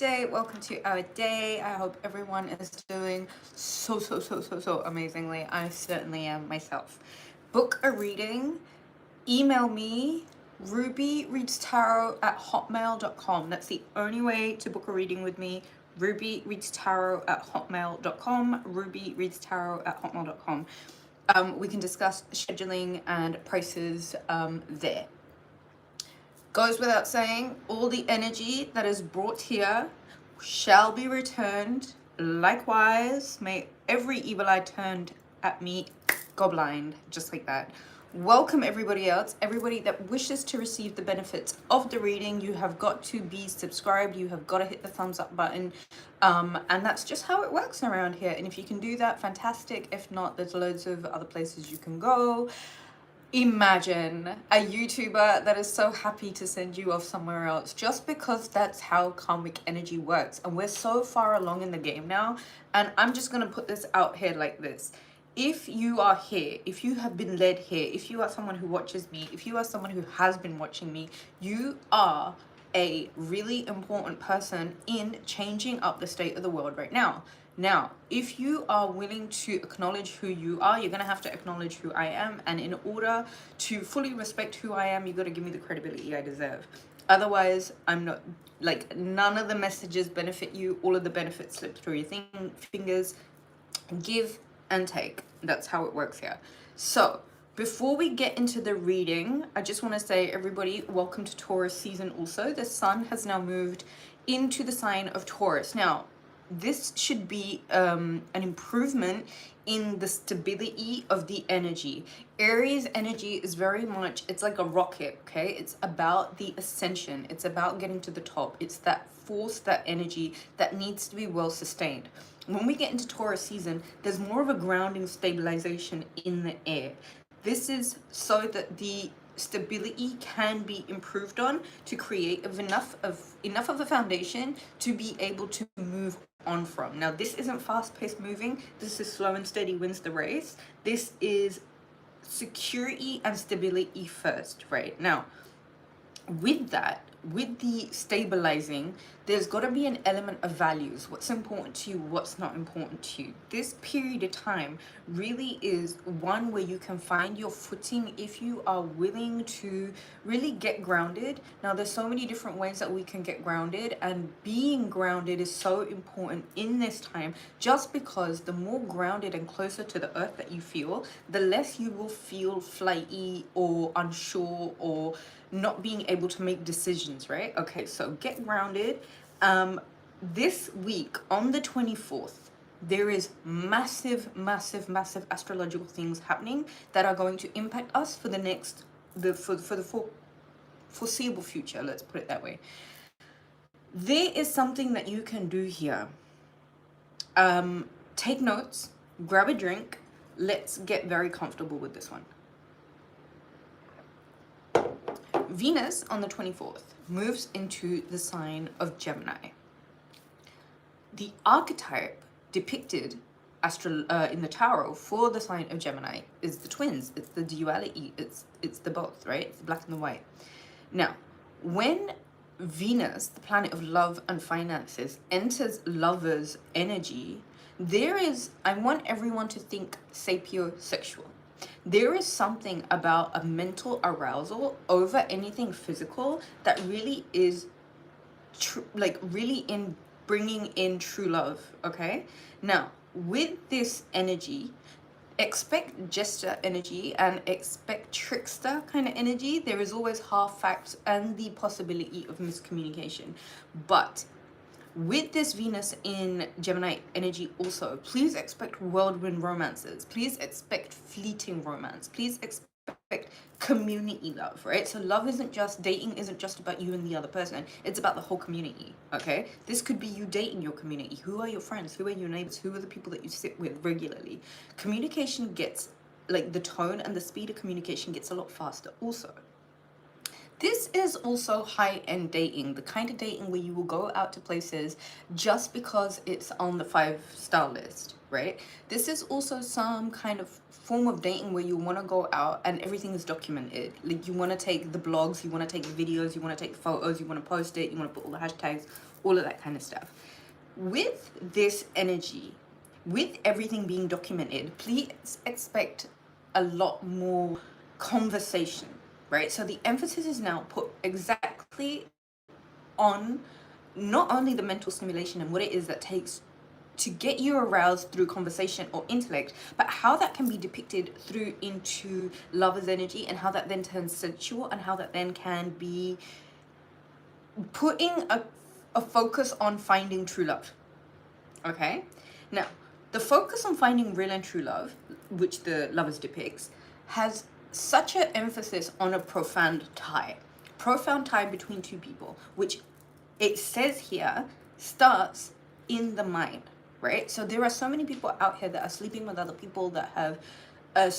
Tuesday. Welcome to our day. I hope everyone is doing so amazingly. I certainly am myself. Book a reading, email me, rubyreadstarot@hotmail.com. That's the only way to book a reading with me. rubyreadstarot@hotmail.com. rubyreadstarot@hotmail.com. We can discuss scheduling and prices there. Goes without saying, all the energy that is brought here shall be returned. Likewise, may every evil eye turned at me go blind, just like that. Welcome everybody else, everybody that wishes to receive the benefits of the reading. You have got to be subscribed, you have got to hit the thumbs up button, and that's just how it works around here. And if you can do that, fantastic. If not, there's loads of other places you can go. Imagine a YouTuber that is so happy to send you off somewhere else just because that's how karmic energy works. And we're so far along in the game now. And I'm just going to put this out here like this. If you are here, if you have been led here, if you are someone who watches me, if you are someone who has been watching me, you are a really important person in changing up the state of the world right now. Now, if you are willing to acknowledge who you are, you're going to have to acknowledge who I am. And in order to fully respect who I am, you got to give me the credibility I deserve. Otherwise, I'm not, like, none of the messages benefit you. All of the benefits slip through your fingers. Give and take. That's how it works here. So, before we get into the reading, I just want to say, everybody, welcome to Taurus season also. The sun has now moved into the sign of Taurus. Now, this should be an improvement in the stability of the energy. Aries energy is very much, it's like a rocket, okay? It's about the ascension. It's about getting to the top. It's that force, that energy that needs to be well sustained. When we get into Taurus season, there's more of a grounding stabilization in the air. This is so that the stability can be improved on to create enough of a foundation to be able to move on from. Now, this isn't fast-paced moving. This is slow and steady wins the race. This is security and stability first, right? Now, with that, with the stabilizing, there's got to be an element of values. What's important to you, what's not important to you. This period of time really is one where you can find your footing if you are willing to really get grounded. Now, there's so many different ways that we can get grounded, and being grounded is so important in this time, just because the more grounded and closer to the earth that you feel, the less you will feel flighty or unsure or not being able to make decisions, right? Okay, so get grounded. This week on the 24th, there is massive astrological things happening that are going to impact us for the next, for the foreseeable future, let's put it that way. There is something that you can do here. Take notes, grab a drink, let's get very comfortable with this one. Venus on the 24th moves into the sign of Gemini. The archetype depicted in the tarot for the sign of Gemini is the twins. It's the duality. It's the both, right? It's the black and the white. Now, when Venus, the planet of love and finances, enters lover's energy, I want everyone to think sapiosexual. There is something about a mental arousal over anything physical that really is really in bringing in true love, okay? Now, with this energy, expect jester energy and expect trickster kind of energy. There is always half facts and the possibility of miscommunication. But with this Venus in Gemini energy also, please expect whirlwind romances. Please expect fleeting romance. Please expect community love, right? So love isn't just, dating isn't just about you and the other person. It's about the whole community, okay? This could be you dating your community. Who are your friends? Who are your neighbors? Who are the people that you sit with regularly? Communication gets, like, the tone and the speed of communication gets a lot faster also. This is also high-end dating, the kind of dating where you will go out to places just because it's on the 5-star list, right? This is also some kind of form of dating where you want to go out and everything is documented. Like, you want to take the blogs, you want to take the videos, you want to take photos, you want to post it, you want to put all the hashtags, all of that kind of stuff. With this energy, with everything being documented, please expect a lot more conversation, right? So the emphasis is now put exactly on not only the mental stimulation and what it is that takes to get you aroused through conversation or intellect, but how that can be depicted through into lover's energy, and how that then turns sensual, and how that then can be putting a focus on finding true love. Okay? Now, the focus on finding real and true love, which the lovers depicts, has such an emphasis on a profound tie between two people, which it says here starts in the mind, right? So there are so many people out here that are sleeping with other people, that have a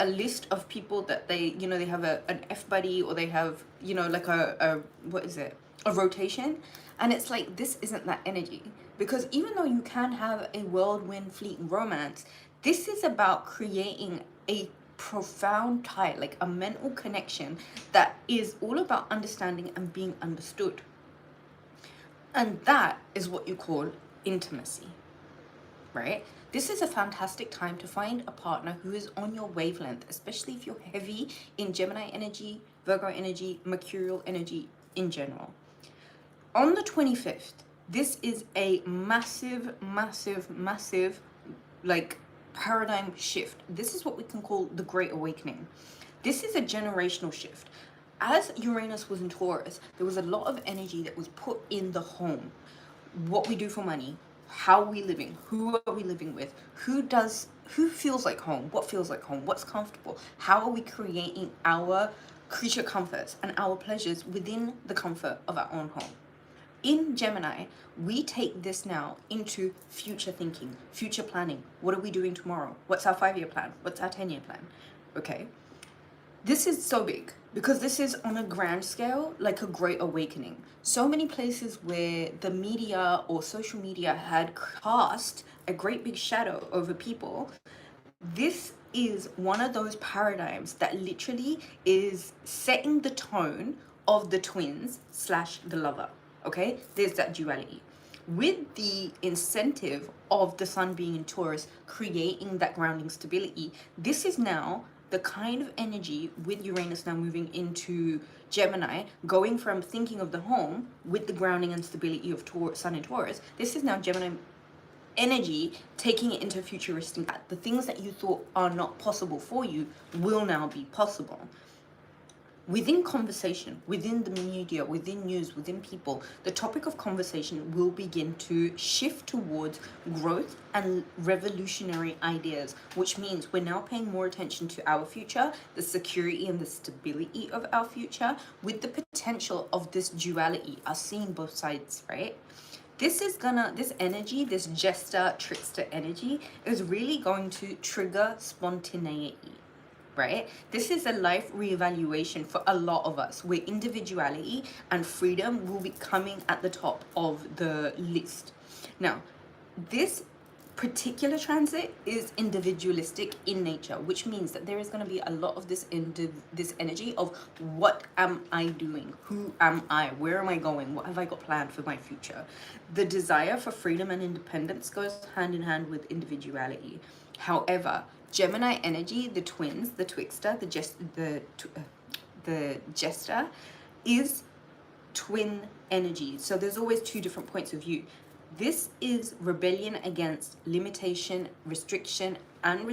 list of people that they, you know, they have an F buddy, or they have, you know, like a what is it? A rotation. And it's like, this isn't that energy. Because even though you can have a whirlwind fleeting romance, this is about creating a profound tie, like a mental connection that is all about understanding and being understood. And that is what you call intimacy, right? This is a fantastic time to find a partner who is on your wavelength, especially if you're heavy in Gemini energy, Virgo energy, Mercurial energy in general. On the 25th, this is a massive, like, paradigm shift. This is what we can call the Great Awakening. This is a generational shift. As Uranus was in Taurus, there was a lot of energy that was put in the home. What we do for money, how are we living, who are we living with, who feels like home, what feels like home, what's comfortable, how are we creating our creature comforts and our pleasures within the comfort of our own home. In Gemini, we take this now into future thinking, future planning. What are we doing tomorrow? What's our 5-year plan? What's our 10-year plan? Okay. This is so big because this is on a grand scale, like a great awakening. So many places where the media or social media had cast a great big shadow over people, this is one of those paradigms that literally is setting the tone of the twins / the lover. Okay, there's that duality. With the incentive of the sun being in Taurus, creating that grounding stability, this is now the kind of energy with Uranus now moving into Gemini, going from thinking of the home with the grounding and stability of sun in Taurus. This is now Gemini energy taking it into futuristic. The things that you thought are not possible for you will now be possible. Within conversation, within the media, within news, within people, the topic of conversation will begin to shift towards growth and revolutionary ideas, which means we're now paying more attention to our future, the security and the stability of our future, with the potential of this duality, us seeing both sides, right? This energy, this jester, trickster energy, is really going to trigger spontaneity. Right? This is a life reevaluation for a lot of us, where individuality and freedom will be coming at the top of the list. Now, this particular transit is individualistic in nature, which means that there is going to be a lot of this energy of what am I doing? Who am I? Where am I going? What have I got planned for my future? The desire for freedom and independence goes hand in hand with individuality. However, Gemini energy, the twins, the twixter, the jester, is twin energy. So there's always two different points of view. This is rebellion against limitation, restriction, and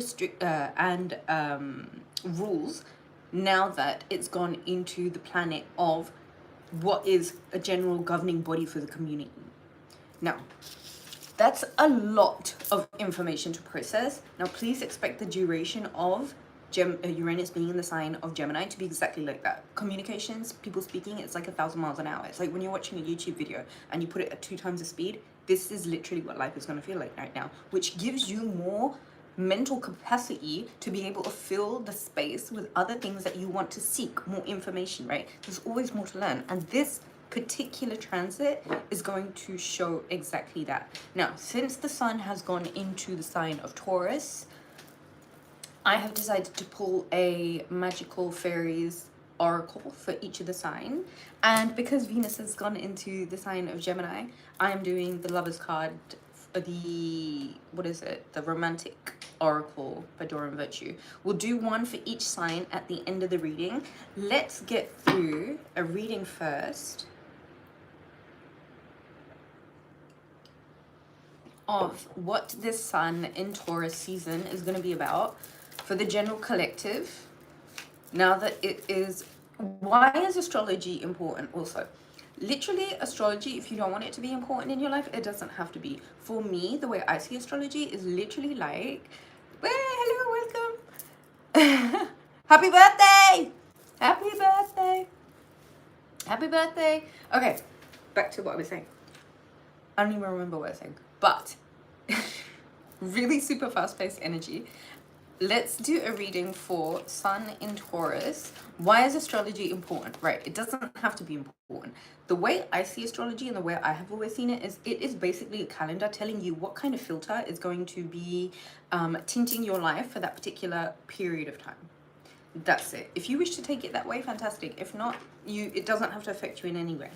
rules. Now that it's gone into the planet of what is a general governing body for the community. Now, that's a lot of information to process. Now, please expect the duration of Uranus being in the sign of Gemini to be exactly like that. Communications, people speaking, it's like 1,000 miles an hour. It's like when you're watching a YouTube video and you put it at 2 times the speed. This is literally what life is going to feel like right now, which gives you more mental capacity to be able to fill the space with other things that you want to seek, more information, right? There's always more to learn. And this particular transit is going to show exactly that. Now, since the sun has gone into the sign of Taurus, I have decided to pull a magical fairies oracle for each of the sign. And because Venus has gone into the sign of Gemini, I am doing the Lovers card, the, what is it, the romantic oracle for Dora and Virtue. We'll do one for each sign at the end of the reading. Let's get through a reading first of what this sun in Taurus season is going to be about for the general collective. Now that it is, why is astrology important also? Literally, astrology, if you don't want it to be important in your life, it doesn't have to be. For me, the way I see astrology is literally like, well, hello, welcome. Happy birthday! Happy birthday! Happy birthday! Okay, back to what I was saying. I don't even remember what I was saying, but really super fast-paced energy. Let's do a reading for Sun in Taurus. Why is astrology important? Right, it doesn't have to be important. The way I see astrology and the way I have always seen it is basically a calendar telling you what kind of filter is going to be tinting your life for that particular period of time. That's it. If you wish to take it that way, fantastic. If not, it doesn't have to affect you in any way.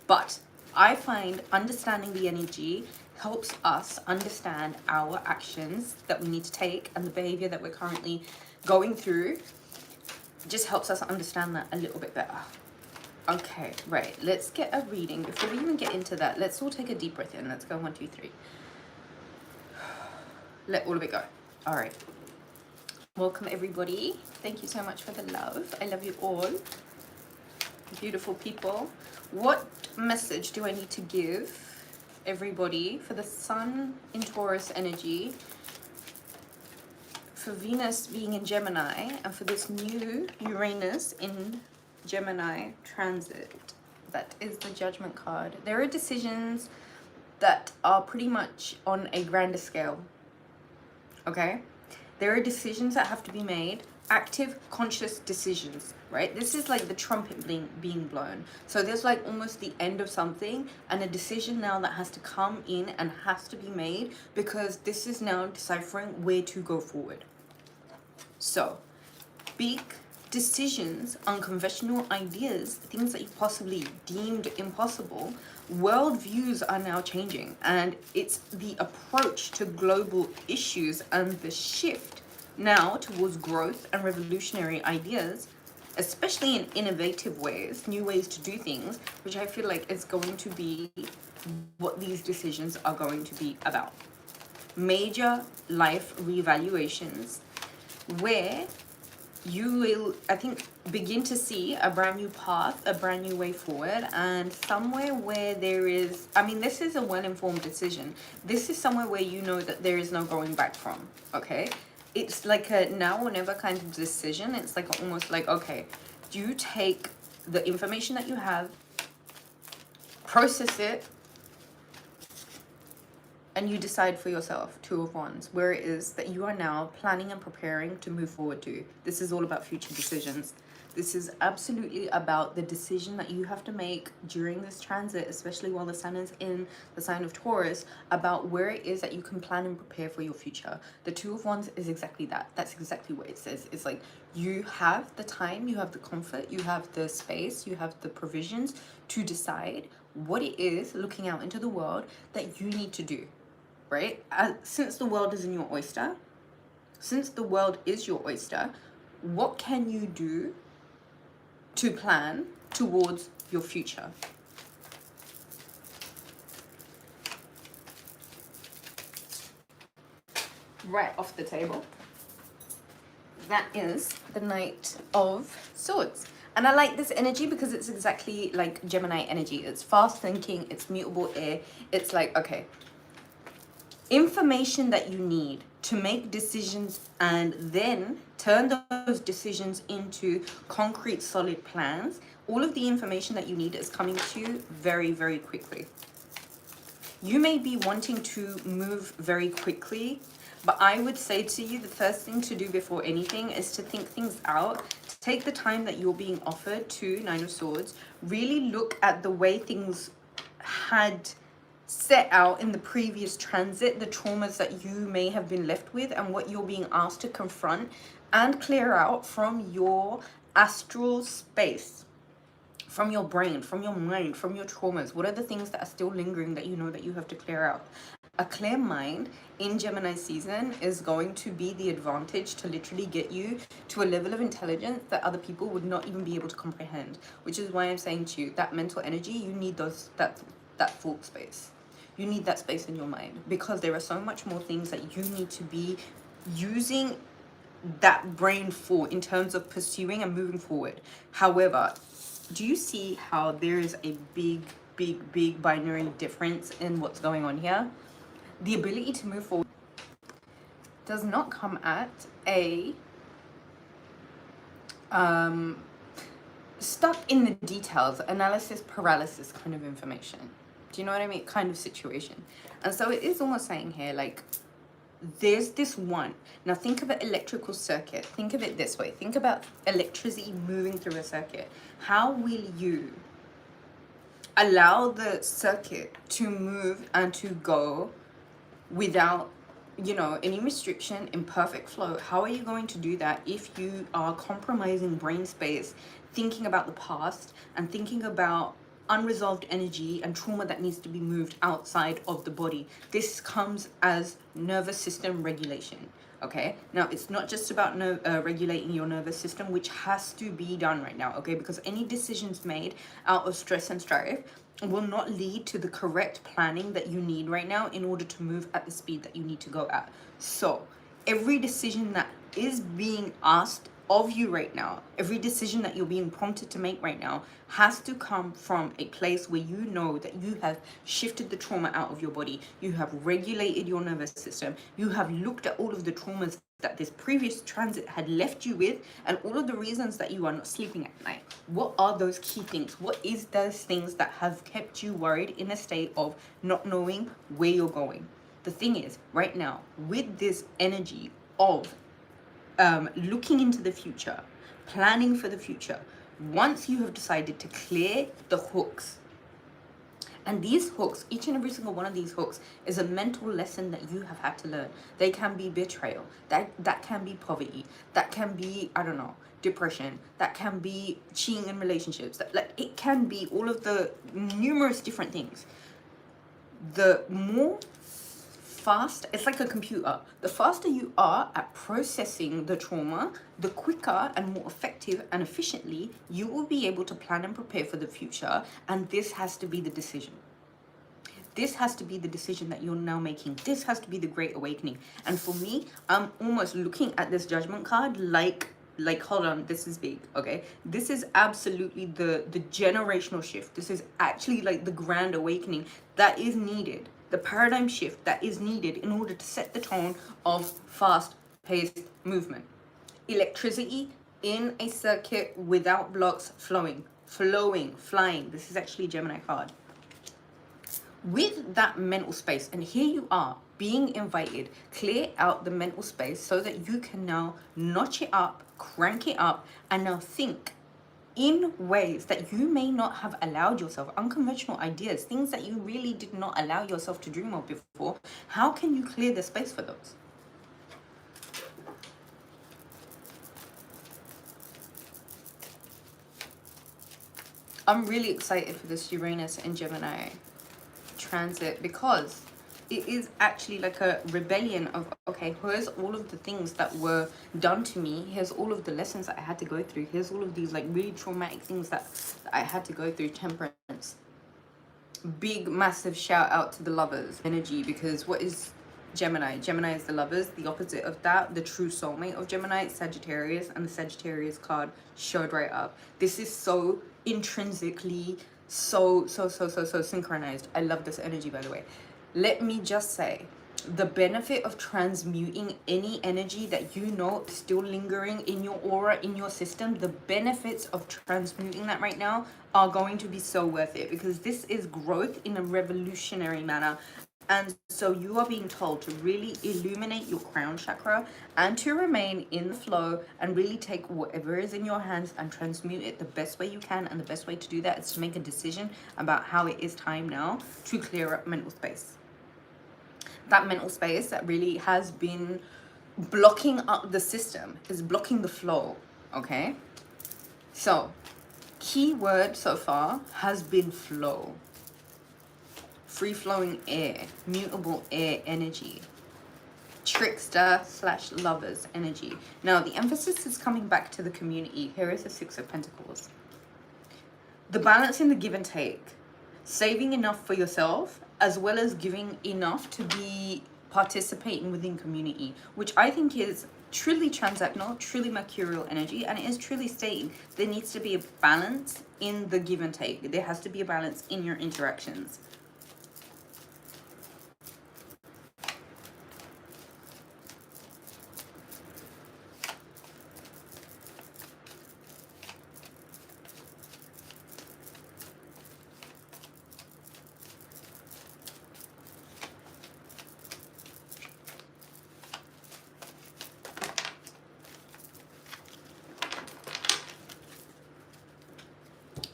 But I find understanding the energy helps us understand our actions that we need to take, and the behavior that we're currently going through just helps us understand that a little bit better. Okay, right, let's get a reading. Before we even get into that, let's all take a deep breath in. Let's go 1, 2, 3. Let all of it go. All right. Welcome everybody. Thank you so much for the love. I love you all. Beautiful people. What message do I need to give everybody for the Sun in Taurus energy, for Venus being in Gemini, and for this new Uranus in Gemini transit? That is the Judgment card. There are decisions that are pretty much on a grander scale. Okay? There are decisions that have to be made, active, conscious decisions, right? This is like the trumpet being blown. So there's like almost the end of something and a decision now that has to come in and has to be made, because this is now deciphering where to go forward. So big decisions, unconventional ideas, things that you possibly deemed impossible, worldviews are now changing, and it's the approach to global issues and the shift now towards growth and revolutionary ideas, especially in innovative ways, new ways to do things, which I feel like is going to be what these decisions are going to be about. Major life reevaluations where you will, I think, begin to see a brand new path, a brand new way forward, and somewhere where there is, I mean, this is a well-informed decision. This is somewhere where you know that there is no going back from, okay? It's like a now or never kind of decision. It's like almost like, okay, do you take the information that you have, process it, and you decide for yourself, 2 of Wands, where it is that you are now planning and preparing to move forward to. This is all about future decisions. This is absolutely about the decision that you have to make during this transit, especially while the sun is in the sign of Taurus, about where it is that you can plan and prepare for your future. The 2 of Wands is exactly that. That's exactly what it says. It's like you have the time, you have the comfort, you have the space, you have the provisions to decide what it is, looking out into the world, that you need to do. Right? Since the world is in your oyster, what can you do to plan towards your future? Right off the table, that is the Knight of Swords. And I like this energy because it's exactly like Gemini energy. It's fast thinking, it's mutable air. It's like, okay, information that you need to make decisions and then turn those decisions into concrete, solid plans. All of the information that you need is coming to you very, very quickly. You may be wanting to move very quickly, but I would say to you, the first thing to do before anything is to think things out. Take the time that you're being offered to 9 of Swords. Really look at the way things had set out in the previous transit, the traumas that you may have been left with, and what you're being asked to confront and clear out from your astral space from your brain, from your mind, from your traumas. What are the things that are still lingering that you know that you have to clear out? A clear mind in Gemini season is going to be the advantage to literally get you to a level of intelligence that other people would not even be able to comprehend, which is why I'm saying to you that mental energy, you need that thought space. You need that space in your mind, because there are so much more things that you need to be using that brain for in terms of pursuing and moving forward. However, do you see how there is a big binary difference in what's going on here? The ability to move forward does not come at a stuck in the details, analysis paralysis kind of information. Do you know what I mean? Kind of situation. And so it is almost saying here, like, there's this one. Now think of an electrical circuit. Think of it this way. Think about electricity moving through a circuit. How will you allow the circuit to move and to go without, you know, any restriction, in perfect flow? How are you going to do that if you are compromising brain space, thinking about the past and thinking about unresolved energy and trauma that needs to be moved outside of the body? This comes as nervous system regulation. Okay, now it's not just about regulating your nervous system, which has to be done right now, okay, because any decisions made out of stress and strife will not lead to the correct planning that you need right now in order to move at the speed that you need to go at. So every decision that is being asked of you right now, every decision that you're being prompted to make right now, has to come from a place where you know that you have shifted the trauma out of your body, you have regulated your nervous system, you have looked at all of the traumas that this previous transit had left you with, and all of the reasons that you are not sleeping at night. What are those key things? What is those things that have kept you worried in a state of not knowing where you're going? The thing is, right now, with this energy of looking into the future, planning for the future, once you have decided to clear the hooks, and these hooks, each and every single one of these hooks is a mental lesson that you have had to learn. They can be betrayal, that can be poverty, that can be, I don't know, depression, that can be cheating in relationships, that, like, it can be all of the numerous different things. The more fast, it's like a computer. The faster you are at processing the trauma, the quicker and more effective and efficiently you will be able to plan and prepare for the future. And this has to be the decision. This has to be the decision that you're now making. This has to be the great awakening. And for me, I'm almost looking at this judgment card like hold on, this is big, okay? This is absolutely the generational shift. This is actually like the grand awakening that is needed, the paradigm shift that is needed in order to set the tone of fast-paced movement. Electricity in a circuit without blocks, flowing, flying. This is actually a Gemini card. With that mental space, and here you are being invited, clear out the mental space so that you can now notch it up, crank it up, and now think in ways that you may not have allowed yourself, unconventional ideas, things that you really did not allow yourself to dream of before. How can you clear the space for those? I'm really excited for this Uranus and Gemini transit, because it is actually like a rebellion of, okay, here's all of the things that were done to me, here's all of the lessons that I had to go through, here's all of these like really traumatic things that I had to go through. Temperance. Big massive shout out to the lovers energy, because what is Gemini? Gemini is the lovers. The opposite of that, the true soulmate of Gemini, Sagittarius, and the Sagittarius card showed right up. This is so intrinsically so synchronized. I love this energy, by the way. Let me just say, the benefit of transmuting any energy that you know is still lingering in your aura, in your system, the benefits of transmuting that right now are going to be so worth it, because this is growth in a revolutionary manner. And so you are being told to really illuminate your crown chakra and to remain in the flow and really take whatever is in your hands and transmute it the best way you can. And the best way to do that is to make a decision about how it is time now to clear up mental space. That mental space that really has been blocking up the system, is blocking the flow, okay? So, key word so far has been flow. Free-flowing air, mutable air energy, trickster / lovers energy. Now, the emphasis is coming back to the community. Here is the Six of Pentacles. The balance in the give and take. Saving enough for yourself, as well as giving enough to be participating within community, which I think is truly transactional, truly mercurial energy, and it is truly stating there needs to be a balance in the give and take. There has to be a balance in your interactions.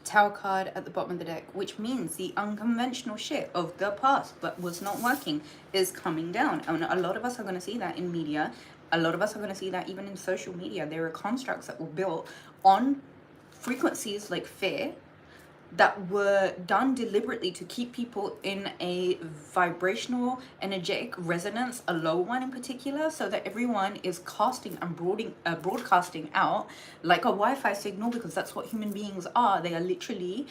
Tower card at the bottom of the deck, which means the unconventional shit of the past but was not working is coming down. And a lot of us are going to see that in media. A lot of us are going to see that even in social media. There are constructs that were built on frequencies like fear that were done deliberately to keep people in a vibrational, energetic resonance, a low one in particular, so that everyone is casting and broadcasting out like a Wi-Fi signal, because that's what human beings are. They are literally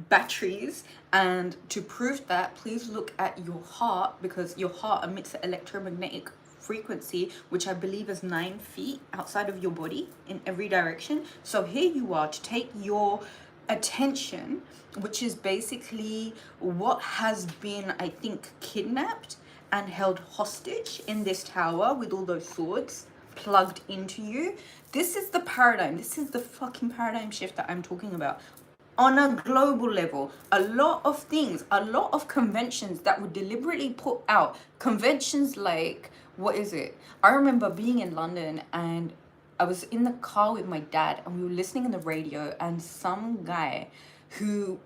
batteries. And to prove that, please look at your heart, because your heart emits an electromagnetic frequency, which I believe is 9 feet outside of your body in every direction. So here you are to take your attention, which is basically what has been, I think, kidnapped and held hostage in this tower with all those swords plugged into you. This is the paradigm. This is the fucking paradigm shift that I'm talking about. On a global level, a lot of things, a lot of conventions that were deliberately put out, conventions like, what is it? I remember being in London and I was in the car with my dad and we were listening on the radio, and some guy who,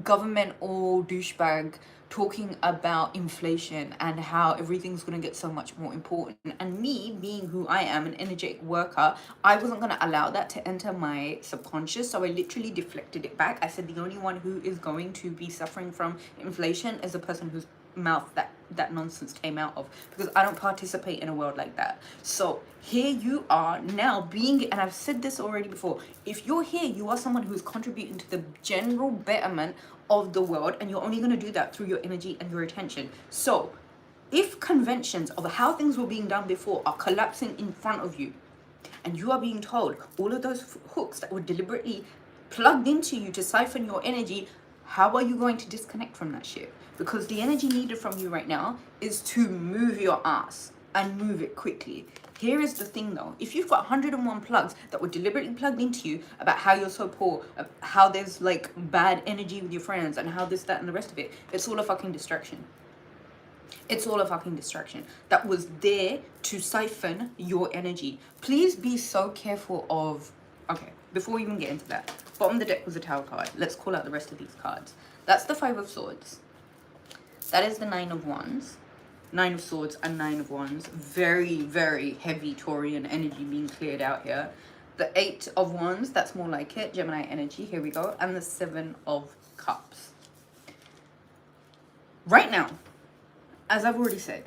government or douchebag, talking about inflation and how everything's going to get so much more important. And me being who I am, an energetic worker, I wasn't going to allow that to enter my subconscious. So I literally deflected it back. I said the only one who is going to be suffering from inflation is the person whose mouth that nonsense came out of, because I don't participate in a world like that. So here you are now being, and I've said this already before, if you're here, you are someone who's contributing to the general betterment of the world, and you're only going to do that through your energy and your attention. So if conventions of how things were being done before are collapsing in front of you, and you are being told all of those hooks that were deliberately plugged into you to siphon your energy, how are you going to disconnect from that shit? Because the energy needed from you right now is to move your ass and move it quickly. Here is the thing though, if you've got 101 plugs that were deliberately plugged into you about how you're so poor, how there's like bad energy with your friends and how this, that, and the rest of it, it's all a fucking distraction. It's all a fucking distraction that was there to siphon your energy. Please be so careful of, okay, before we even get into that, bottom of the deck was a Tower card. Let's call out the rest of these cards. That's the Five of Swords. That is the Nine of Wands. Nine of Swords and Nine of Wands. Very, very heavy Taurian energy being cleared out here. The Eight of Wands, that's more like it. Gemini energy, here we go. And the Seven of Cups. Right now, as I've already said,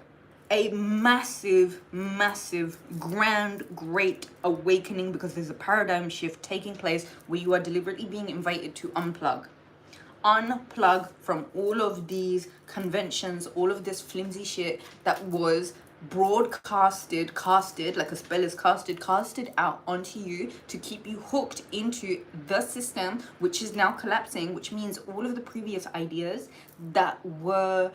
a massive, massive, grand, great awakening, because there's a paradigm shift taking place where you are deliberately being invited to unplug. Unplug from all of these conventions, all of this flimsy shit that was casted like a spell is casted out onto you to keep you hooked into the system, which is now collapsing, which means all of the previous ideas that were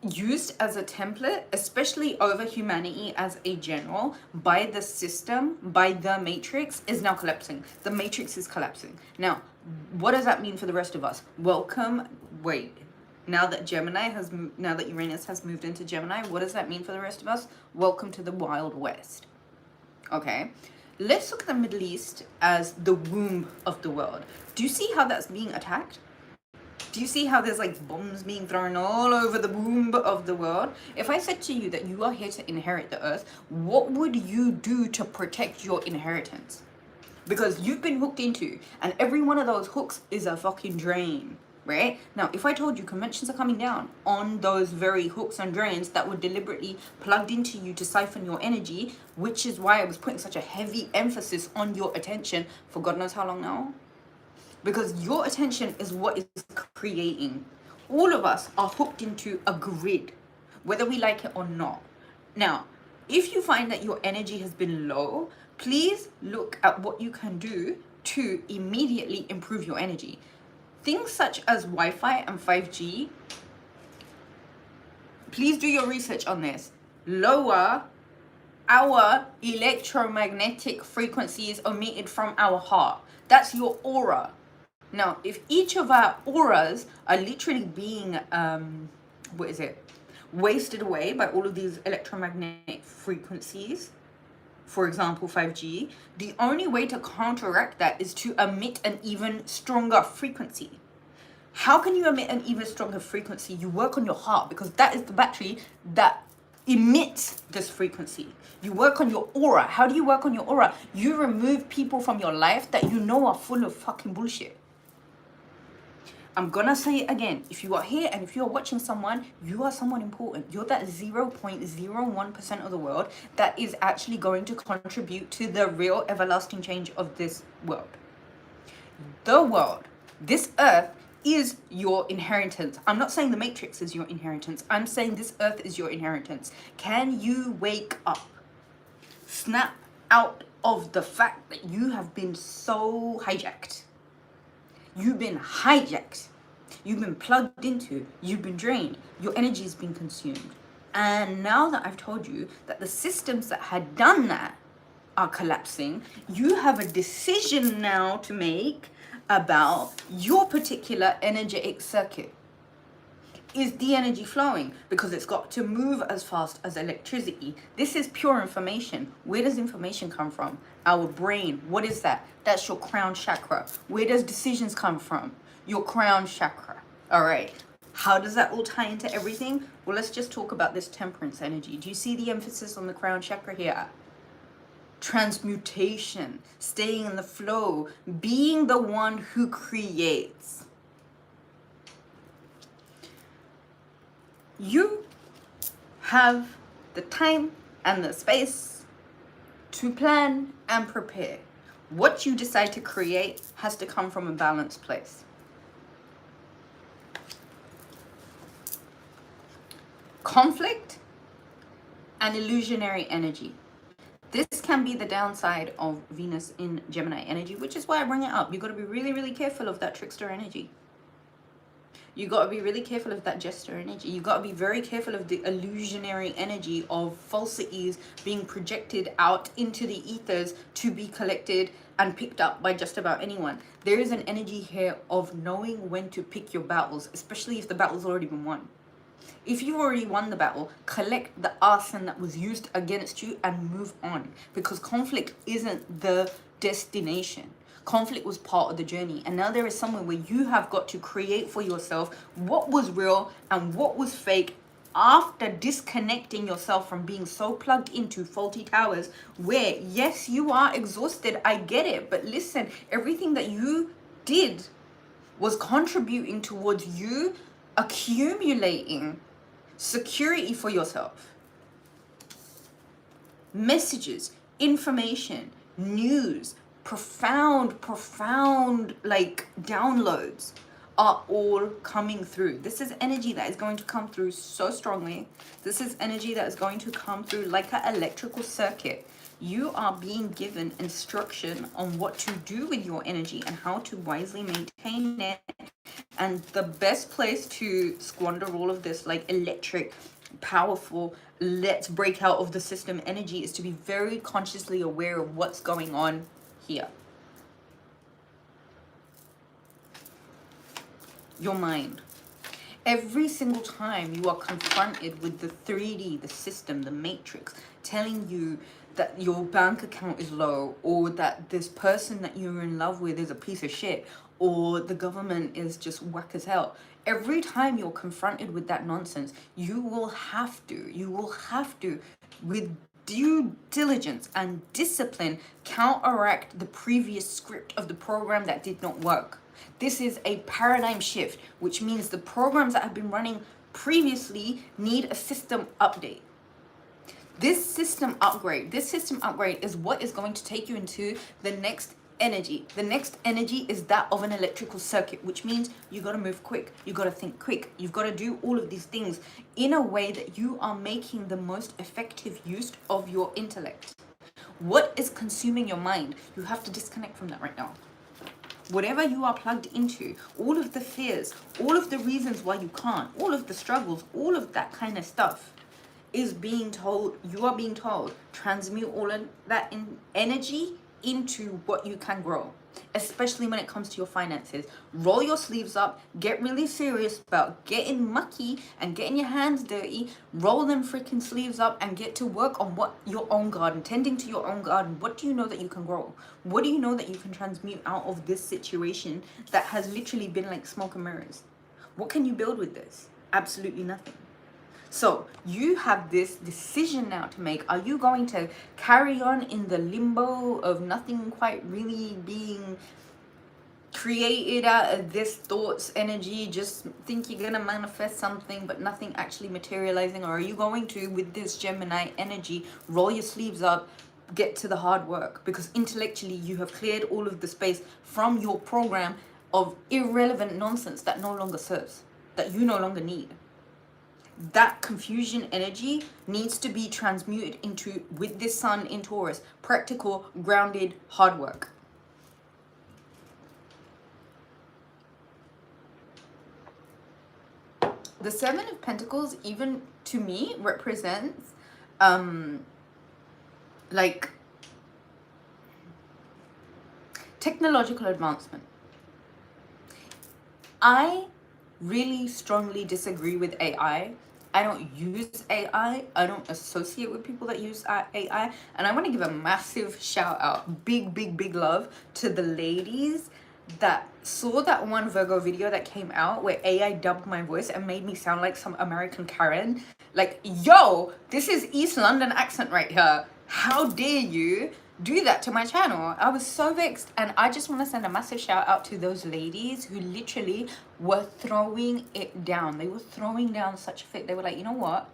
used as a template, especially over humanity as a general, by the system, by the matrix, is now collapsing. The matrix is collapsing. Now, what does that mean for the rest of us? Now that Uranus has moved into Gemini, what does that mean for the rest of us? Welcome to the Wild West. Okay, let's look at the Middle East as the womb of the world. Do you see how that's being attacked? Do you see how there's like bombs being thrown all over the womb of the world? If I said to you that you are here to inherit the earth, what would you do to protect your inheritance? because you've been hooked into, and every one of those hooks is a fucking drain, right? Now, if I told you conventions are coming down on those very hooks and drains that were deliberately plugged into you to siphon your energy, which is why I was putting such a heavy emphasis on your attention for God knows how long now, because your attention is what is creating. All of us are hooked into a grid, whether we like it or not. Now, if you find that your energy has been low, please look at what you can do to immediately improve your energy. Things such as Wi-Fi and 5G, please do your research on this. Lower our electromagnetic frequencies emitted from our heart. That's your aura. Now, if each of our auras are literally being, wasted away by all of these electromagnetic frequencies, for example 5G, the only way to counteract that is to emit an even stronger frequency. How can you emit an even stronger frequency? You work on your heart, because that is the battery that emits this frequency. You work on your aura. How do you work on your aura? You remove people from your life that you know are full of fucking bullshit. I'm gonna say it again. If you are here and if you're watching someone, you are someone important. You're that 0.01% of the world that is actually going to contribute to the real everlasting change of this world. The world, this earth, is your inheritance. I'm not saying the Matrix is your inheritance. I'm saying this earth is your inheritance. Can you wake up? Snap out of the fact that you have been so hijacked. You've been hijacked. You've been plugged into. You've been drained. Your energy has been consumed. And now that I've told you that the systems that had done that are collapsing, you have a decision now to make about your particular energetic circuit. Is the energy flowing? Because it's got to move as fast as electricity. This is pure information. Where does information come from? Our brain. What is that? That's your crown chakra. Where does decisions come from? Your crown chakra. All right. How does that all tie into everything? Well, let's just talk about this temperance energy. Do you see the emphasis on the crown chakra here? Transmutation, staying in the flow, being the one who creates. You have the time and the space to plan and prepare. What you decide to create has to come from a balanced place. Conflict and illusionary energy. This can be the downside of Venus in Gemini energy, which is why I bring it up. You've got to be really, really careful of that trickster energy. You got to be really careful of that jester energy. You got to be very careful of the illusionary energy of falsities being projected out into the ethers to be collected and picked up by just about anyone. There is an energy here of knowing when to pick your battles, especially if the battle's already been won. If you've already won the battle, collect the arson that was used against you and move on, because conflict isn't the destination. Conflict was part of the journey, and now there is somewhere where you have got to create for yourself what was real and what was fake after disconnecting yourself from being so plugged into faulty towers where, yes, you are exhausted, I get it, but listen, everything that you did was contributing towards you accumulating security for yourself. Messages, information, news, profound like downloads are all coming through. This is energy that is going to come through so strongly. This is energy that is going to come through like an electrical circuit. You are being given instruction on what to do with your energy and how to wisely maintain it. And the best place to squander all of this like electric, powerful, let's break out of the system energy is to be very consciously aware of what's going on here. Your mind. Every single time you are confronted with the 3D, the system, the matrix, telling you that your bank account is low, or that this person that you're in love with is a piece of shit, or the government is just whack as hell. Every time you're confronted with that nonsense, you will have to, with due diligence and discipline counteract the previous script of the program that did not work. This is a paradigm shift, which means the programs that have been running previously need a system update. This system upgrade is what is going to take you into the next energy. The next energy is that of an electrical circuit, which means you got to move quick, you got to think quick, you've got to do all of these things in a way that you are making the most effective use of your intellect. What is consuming your mind? You have to disconnect from that right now. Whatever you are plugged into, all of the fears, all of the reasons why you can't, all of the struggles, all of that kind of stuff is being told, you are being told, transmute all of that energy into what you can grow, especially when it comes to your finances. Roll your sleeves up, get really serious about getting mucky and getting your hands dirty. Roll them freaking sleeves up and get to work on what your own garden, tending to your own garden. What do you know that you can grow? What do you know that you can transmute out of this situation that has literally been like smoke and mirrors? What can you build with this? Absolutely nothing. So you have this decision now to make. Are you going to carry on in the limbo of nothing quite really being created out of this thoughts energy? Just think you're going to manifest something but nothing actually materializing? Or are you going to, with this Gemini energy, roll your sleeves up, get to the hard work? Because intellectually you have cleared all of the space from your program of irrelevant nonsense that no longer serves, that you no longer need. That confusion energy needs to be transmuted into, with this sun in Taurus, practical, grounded, hard work. The Seven of Pentacles, even to me, represents like technological advancement. I really strongly disagree with AI. I don't use AI. I don't associate with people that use AI. And I want to give a massive shout out, big love to the ladies that saw that one Virgo video that came out where AI dubbed my voice and made me sound like some American Karen. Like, yo, this is East London accent right here. How dare you do that to my channel? I was so vexed, and I just want to send a massive shout out to those ladies who literally were throwing it down. They were throwing down such a fit. They were like, you know what?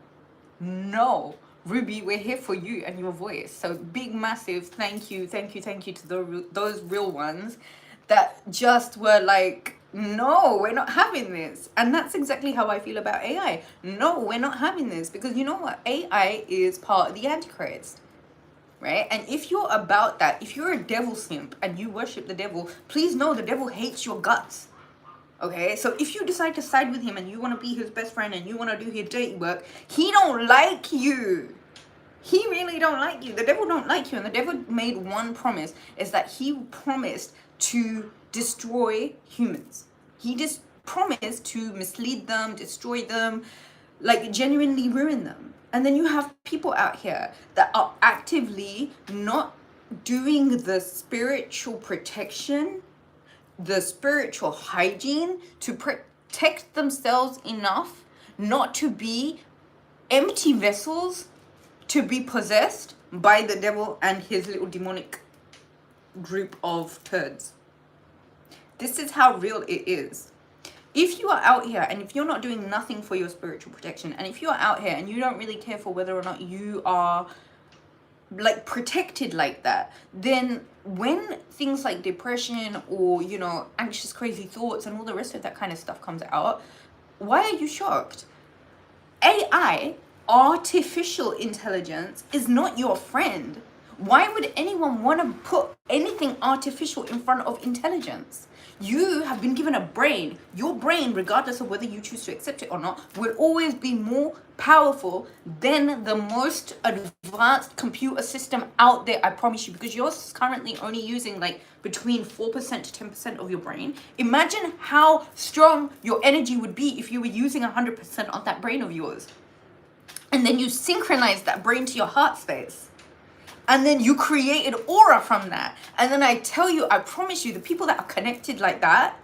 No, Ruby, we're here for you and your voice. So big, massive thank you to those real ones that just were like, no, we're not having this. And that's exactly how I feel about AI. No, we're not having this, because you know what? AI is part of the Antichrist. Right? And if you're about that, if you're a devil simp and you worship the devil, please know the devil hates your guts. Okay? So if you decide to side with him and you want to be his best friend and you want to do his dirty work, he don't like you. He really don't like you. The devil don't like you. And the devil made one promise, is that he promised to destroy humans. He just promised to mislead them, destroy them, like genuinely ruin them. And then you have people out here that are actively not doing the spiritual protection, the spiritual hygiene to protect themselves enough not to be empty vessels to be possessed by the devil and his little demonic group of turds. This is how real it is. If you are out here and if you're not doing nothing for your spiritual protection, and if you're out here and you don't really care for whether or not you are like protected like that, then when things like depression or, you know, anxious, crazy thoughts and all the rest of that kind of stuff comes out, why are you shocked? AI, artificial intelligence, is not your friend. Why would anyone want to put anything artificial in front of intelligence? You have been given a brain. Your brain, regardless of whether you choose to accept it or not, will always be more powerful than the most advanced computer system out there, I promise you, because you're currently only using like between 4% to 10% of your brain. Imagine how strong your energy would be if you were using 100% of that brain of yours. And then you synchronize that brain to your heart space. And then you create an aura from that. And then I tell you, I promise you, the people that are connected like that,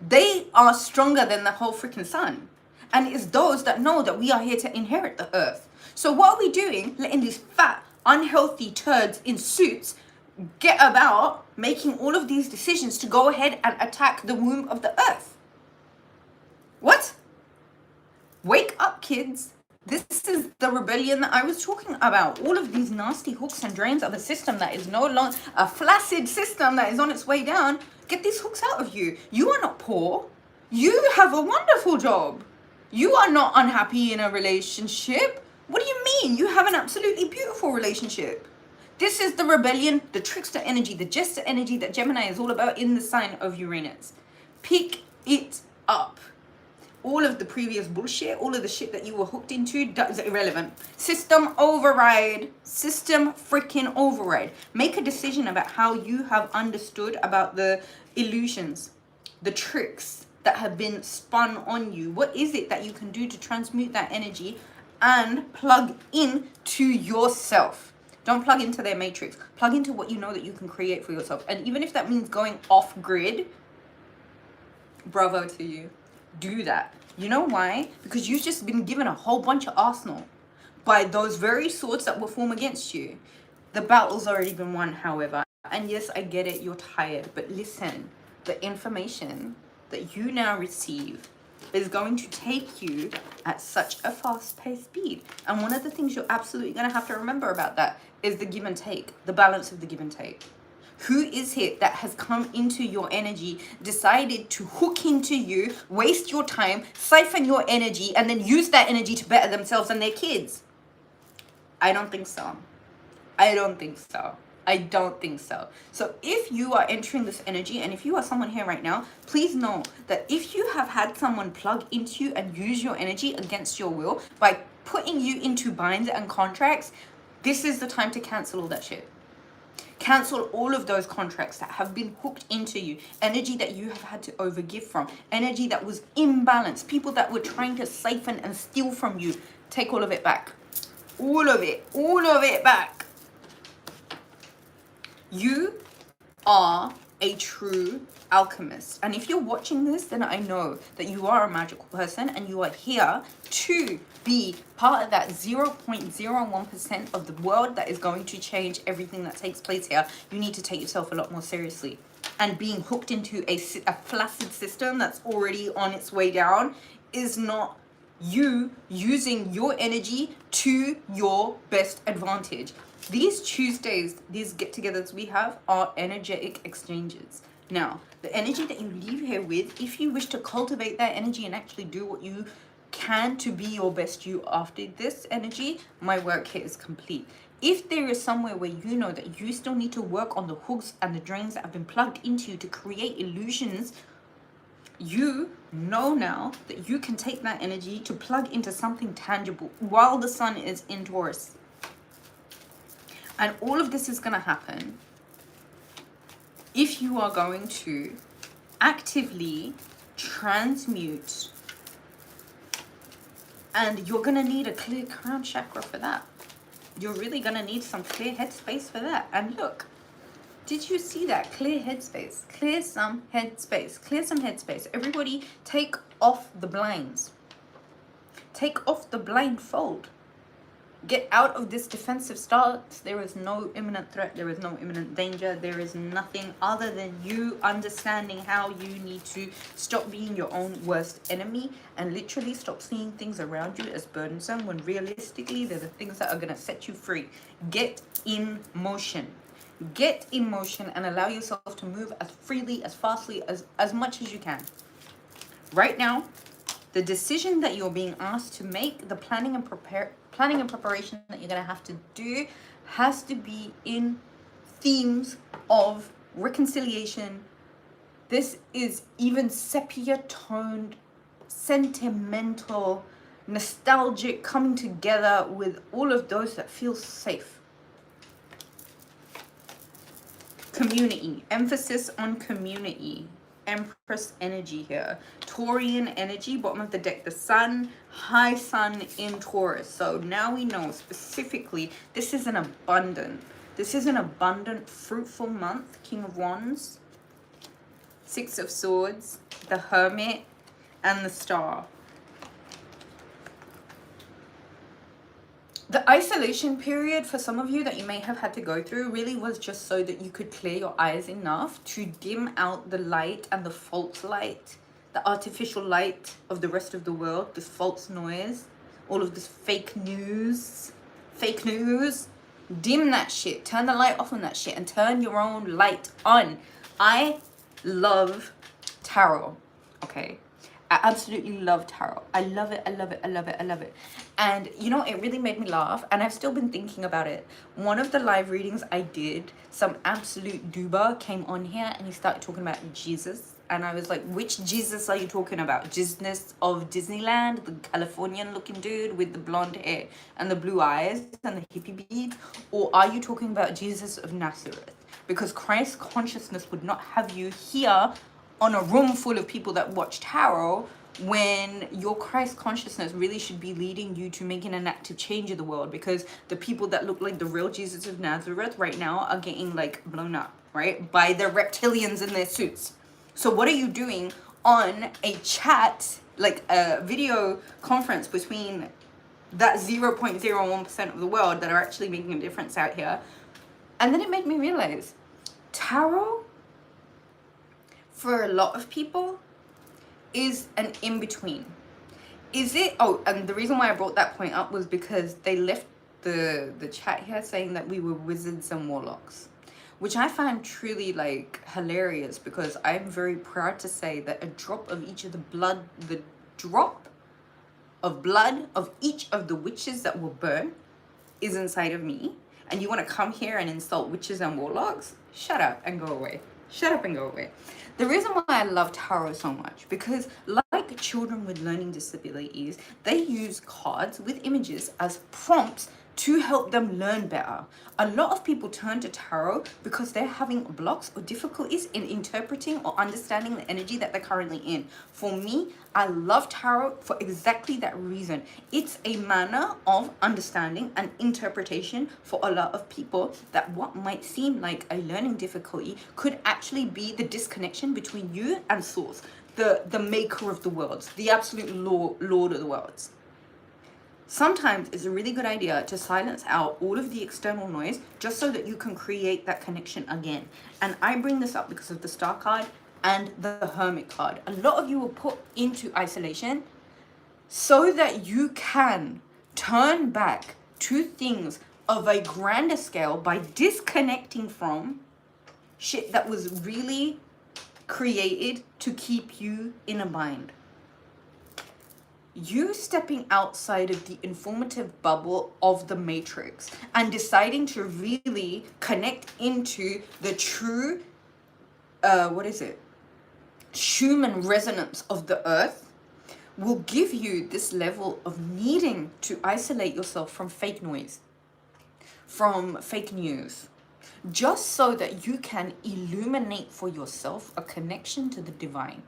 they are stronger than the whole freaking sun. And it's those that know that we are here to inherit the earth. So what are we doing? Letting these fat, unhealthy turds in suits get about making all of these decisions to go ahead and attack the womb of the earth? What? Wake up, kids. This is the rebellion that I was talking about. All of these nasty hooks and drains of a system that is no longer a flaccid system that is on its way down. Get these hooks out of you. You are not poor. You have a wonderful job. You are not unhappy in a relationship. What do you mean? You have an absolutely beautiful relationship. This is the rebellion, the trickster energy, the jester energy that Gemini is all about in the sign of Uranus. Pick it up. All of the previous bullshit, all of the shit that you were hooked into, that is irrelevant. System override. System freaking override. Make a decision about how you have understood about the illusions, the tricks that have been spun on you. What is it that you can do to transmute that energy and plug in to yourself? Don't plug into their matrix. Plug into what you know that you can create for yourself. And even if that means going off grid, bravo to you. Do that. You know why? Because you've just been given a whole bunch of arsenal by those very swords that will form against you. The battle's already been won, however. And yes, I get it, you're tired. But listen, the information that you now receive is going to take you at such a fast-paced speed. And one of the things you're absolutely going to have to remember about that is the give and take, the balance of the give and take. Who is it that has come into your energy, decided to hook into you, waste your time, siphon your energy, and then use that energy to better themselves and their kids? I don't think so. I don't think so. I don't think so. So if you are entering this energy, and if you are someone here right now, please know that if you have had someone plug into you and use your energy against your will by putting you into binds and contracts, this is the time to cancel all that shit. Cancel all of those contracts that have been hooked into you. Energy that you have had to overgive from. Energy that was imbalanced. People that were trying to siphon and steal from you. Take all of it back. All of it. All of it back. You are a true alchemist. And if you're watching this, then I know that you are a magical person and you are here to be part of that 0.01% of the world that is going to change everything that takes place here. You need to take yourself a lot more seriously. And being hooked into a flaccid system that's already on its way down is not you using your energy to your best advantage. These Tuesdays, these get-togethers we have are energetic exchanges. Now, the energy that you leave here with, if you wish to cultivate that energy and actually do what you can to be your best you after this energy, my work here is complete. If there is somewhere where you know that you still need to work on the hooks and the drains that have been plugged into you to create illusions, you know now that you can take that energy to plug into something tangible while the sun is in Taurus. And all of this is going to happen if you are going to actively transmute. And you're going to need a clear crown chakra for that. You're really going to need some clear headspace for that. And look, did you see that? Clear headspace. Clear some headspace. Clear some headspace. Everybody take off the blinds. Take off the blindfold. Get out of this defensive stance. There is no imminent threat. There is no imminent danger. There is nothing other than you understanding how you need to stop being your own worst enemy and literally stop seeing things around you as burdensome when realistically they're the things that are going to set you free. Get in motion. Get in motion and allow yourself to move as freely, as fastly, as much as you can. Right now, the decision that you're being asked to make, the planning and preparation that you're going to have to do has to be in themes of reconciliation. This is even sepia toned, sentimental, nostalgic, coming together with all of those that feel safe. Community, emphasis on community. Empress energy here. Taurian energy, bottom of the deck, the sun, high sun in Taurus. So now we know specifically this is an abundant, fruitful month. King of Wands, Six of Swords, the Hermit, and the Star. The isolation period for some of you that you may have had to go through really was just so that you could clear your eyes enough to dim out the light and the false light, the artificial light of the rest of the world, this false noise, all of this fake news. Dim that shit. Turn the light off on that shit and turn your own light on. I love tarot, okay? I absolutely love tarot. I love it. And you know, it really made me laugh, and I've still been thinking about it. One of the live readings I did, some absolute doober came on here and he started talking about Jesus. And I was like, which Jesus are you talking about? Jesus of Disneyland, the Californian looking dude with the blonde hair and the blue eyes and the hippie beads? Or are you talking about Jesus of Nazareth? Because Christ consciousness would not have you here on a room full of people that watch tarot, when your Christ consciousness really should be leading you to making an active change in the world, because the people that look like the real Jesus of Nazareth right now are getting like blown up, right, by the reptilians in their suits. So what are you doing on a chat, like a video conference between that 0.01% of the world that are actually making a difference out here? And then it made me realize tarot, for a lot of people, is an in-between. Is it? Oh, and the reason why I brought that point up was because they left the chat here saying that we were wizards and warlocks, which I find truly like hilarious, because I'm very proud to say that a drop of each of the drop of blood of each of the witches that were burned is inside of me. And you want to come here and insult witches and warlocks? Shut up and go away. Shut up and go away. The reason why I love tarot so much, because like children with learning disabilities, they use cards with images as prompts to help them learn better. A lot of people turn to tarot because they're having blocks or difficulties in interpreting or understanding the energy that they're currently in. For me, I love tarot for exactly that reason. It's a manner of understanding and interpretation for a lot of people, that what might seem like a learning difficulty could actually be the disconnection between you and source, the maker of the worlds, the absolute lord of the worlds. Sometimes it's a really good idea to silence out all of the external noise just so that you can create that connection again. And I bring this up because of the Star card and the Hermit card. A lot of you were put into isolation so that you can turn back to things of a grander scale by disconnecting from shit that was really created to keep you in a bind. You stepping outside of the informative bubble of the matrix and deciding to really connect into the true, Schumann resonance of the earth will give you this level of needing to isolate yourself from fake noise, from fake news, just so that you can illuminate for yourself a connection to the divine.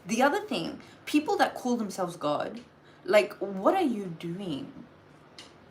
The other thing, people that call themselves God, like, what are you doing?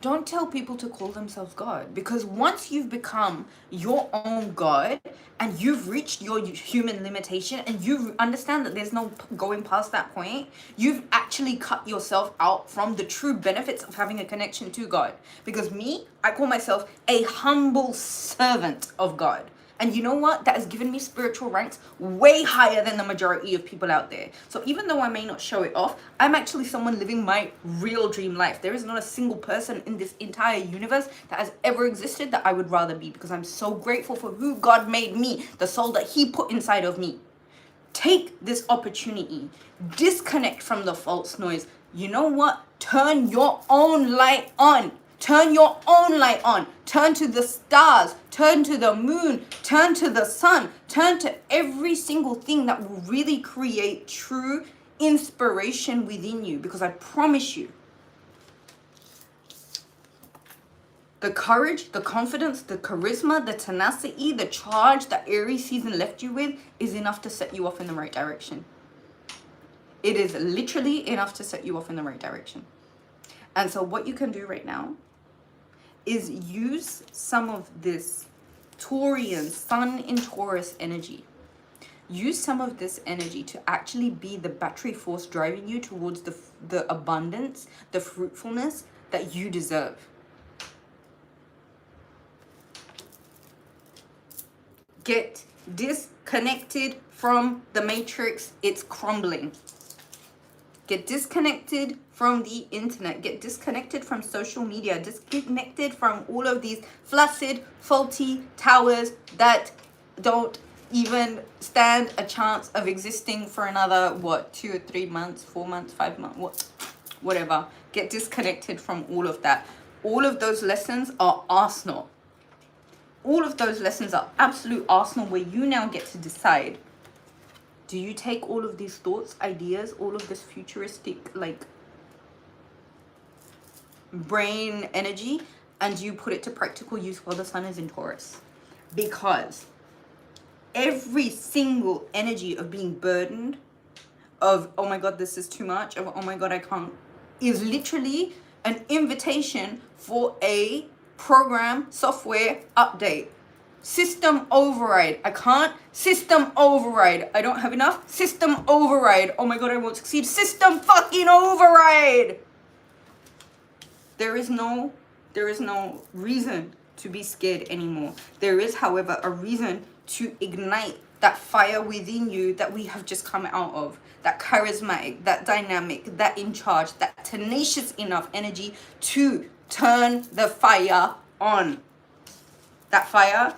Don't tell people to call themselves God, because once you've become your own God and you've reached your human limitation and you understand that there's no going past that point, you've actually cut yourself out from the true benefits of having a connection to God. Because me, I call myself a humble servant of God. And you know what? That has given me spiritual ranks way higher than the majority of people out there. So even though I may not show it off, I'm actually someone living my real dream life. There is not a single person in this entire universe that has ever existed that I would rather be, because I'm so grateful for who God made me, the soul that He put inside of me. Take this opportunity. Disconnect from the false noise. You know what? Turn your own light on. Turn your own light on. Turn to the stars. Turn to the moon. Turn to the sun. Turn to every single thing that will really create true inspiration within you. Because I promise you, the courage, the confidence, the charisma, the tenacity, the charge that Aries season left you with is enough to set you off in the right direction. It is literally enough to set you off in the right direction. And so what you can do right now is use some of this Taurian, Sun in Taurus energy. Use some of this energy to actually be the battery force driving you towards the abundance, the fruitfulness that you deserve. Get disconnected from the matrix. It's crumbling. Get disconnected from the internet. Get disconnected from social media. Disconnected from all of these flaccid, faulty towers that don't even stand a chance of existing for another, what, 2 or 3 months, 4 months, 5 months, whatever. Get disconnected from all of that. All of those lessons are arsenal. All of those lessons are absolute arsenal where you now get to decide. Do you take all of these thoughts, ideas, all of this futuristic, like, brain energy, and you put it to practical use while the sun is in Taurus? Because every single energy of being burdened, of, oh my God, this is too much, of, oh my God, I can't, is literally an invitation for a program software update. System override. I can't. System override. I don't have enough. System override. Oh my God, I won't succeed. System fucking override. There is no reason to be scared anymore. There is, however, a reason to ignite that fire within you that we have just come out of. That charismatic, that dynamic, that in charge, that tenacious enough energy to turn the fire on. That fire.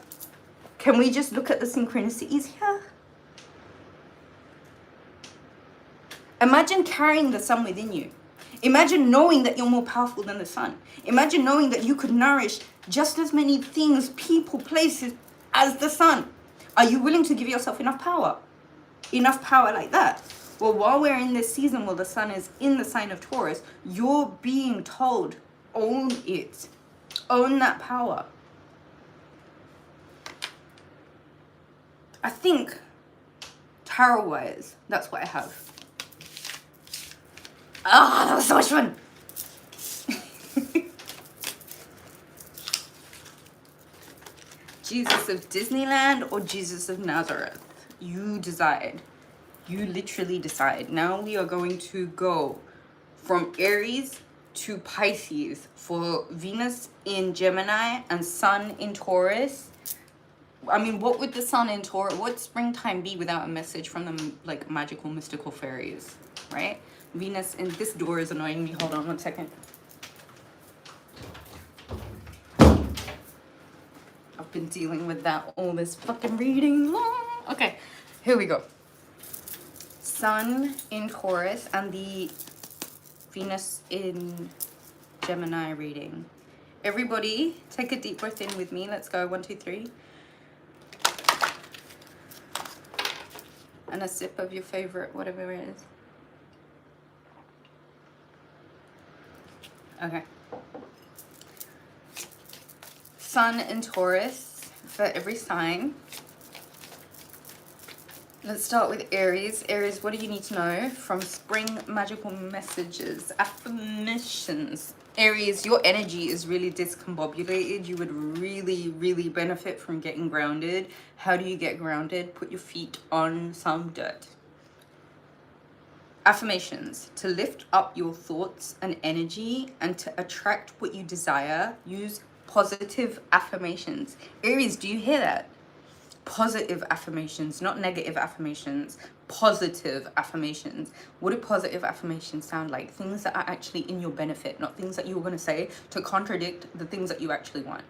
Can we just look at the synchronicities here? Imagine carrying the sun within you. Imagine knowing that you're more powerful than the sun. Imagine knowing that you could nourish just as many things, people, places as the sun. Are you willing to give yourself enough power? Enough power like that? Well, while we're in this season where the sun is in the sign of Taurus, you're being told, own it. Own that power. I think, tarot-wise, that's what I have. Ah, that was so much fun! Jesus of Disneyland or Jesus of Nazareth? You decide. You literally decide. Now we are going to go from Aries to Pisces for Venus in Gemini and Sun in Taurus. I mean, what would the sun in Taurus, what springtime be without a message from the, like, magical, mystical fairies, right? Venus in, this door is annoying me. Hold on 1 second. I've been dealing with that all this fucking reading long. Okay, here we go. Sun in Taurus and the Venus in Gemini reading. Everybody, take a deep breath in with me. Let's go. 1, 2, 3. And a sip of your favorite, whatever it is. Okay. Sun in Taurus for every sign. Let's start with Aries. Aries, what do you need to know from spring magical messages, affirmations? Aries, your energy is really discombobulated. You would really, really benefit from getting grounded. How do you get grounded? Put your feet on some dirt. Affirmations. To lift up your thoughts and energy and to attract what you desire, use positive affirmations. Aries, do you hear that? Positive affirmations, not negative affirmations. Positive affirmations. What do positive affirmations sound like? Things that are actually in your benefit, not things that you're going to say to contradict the things that you actually want.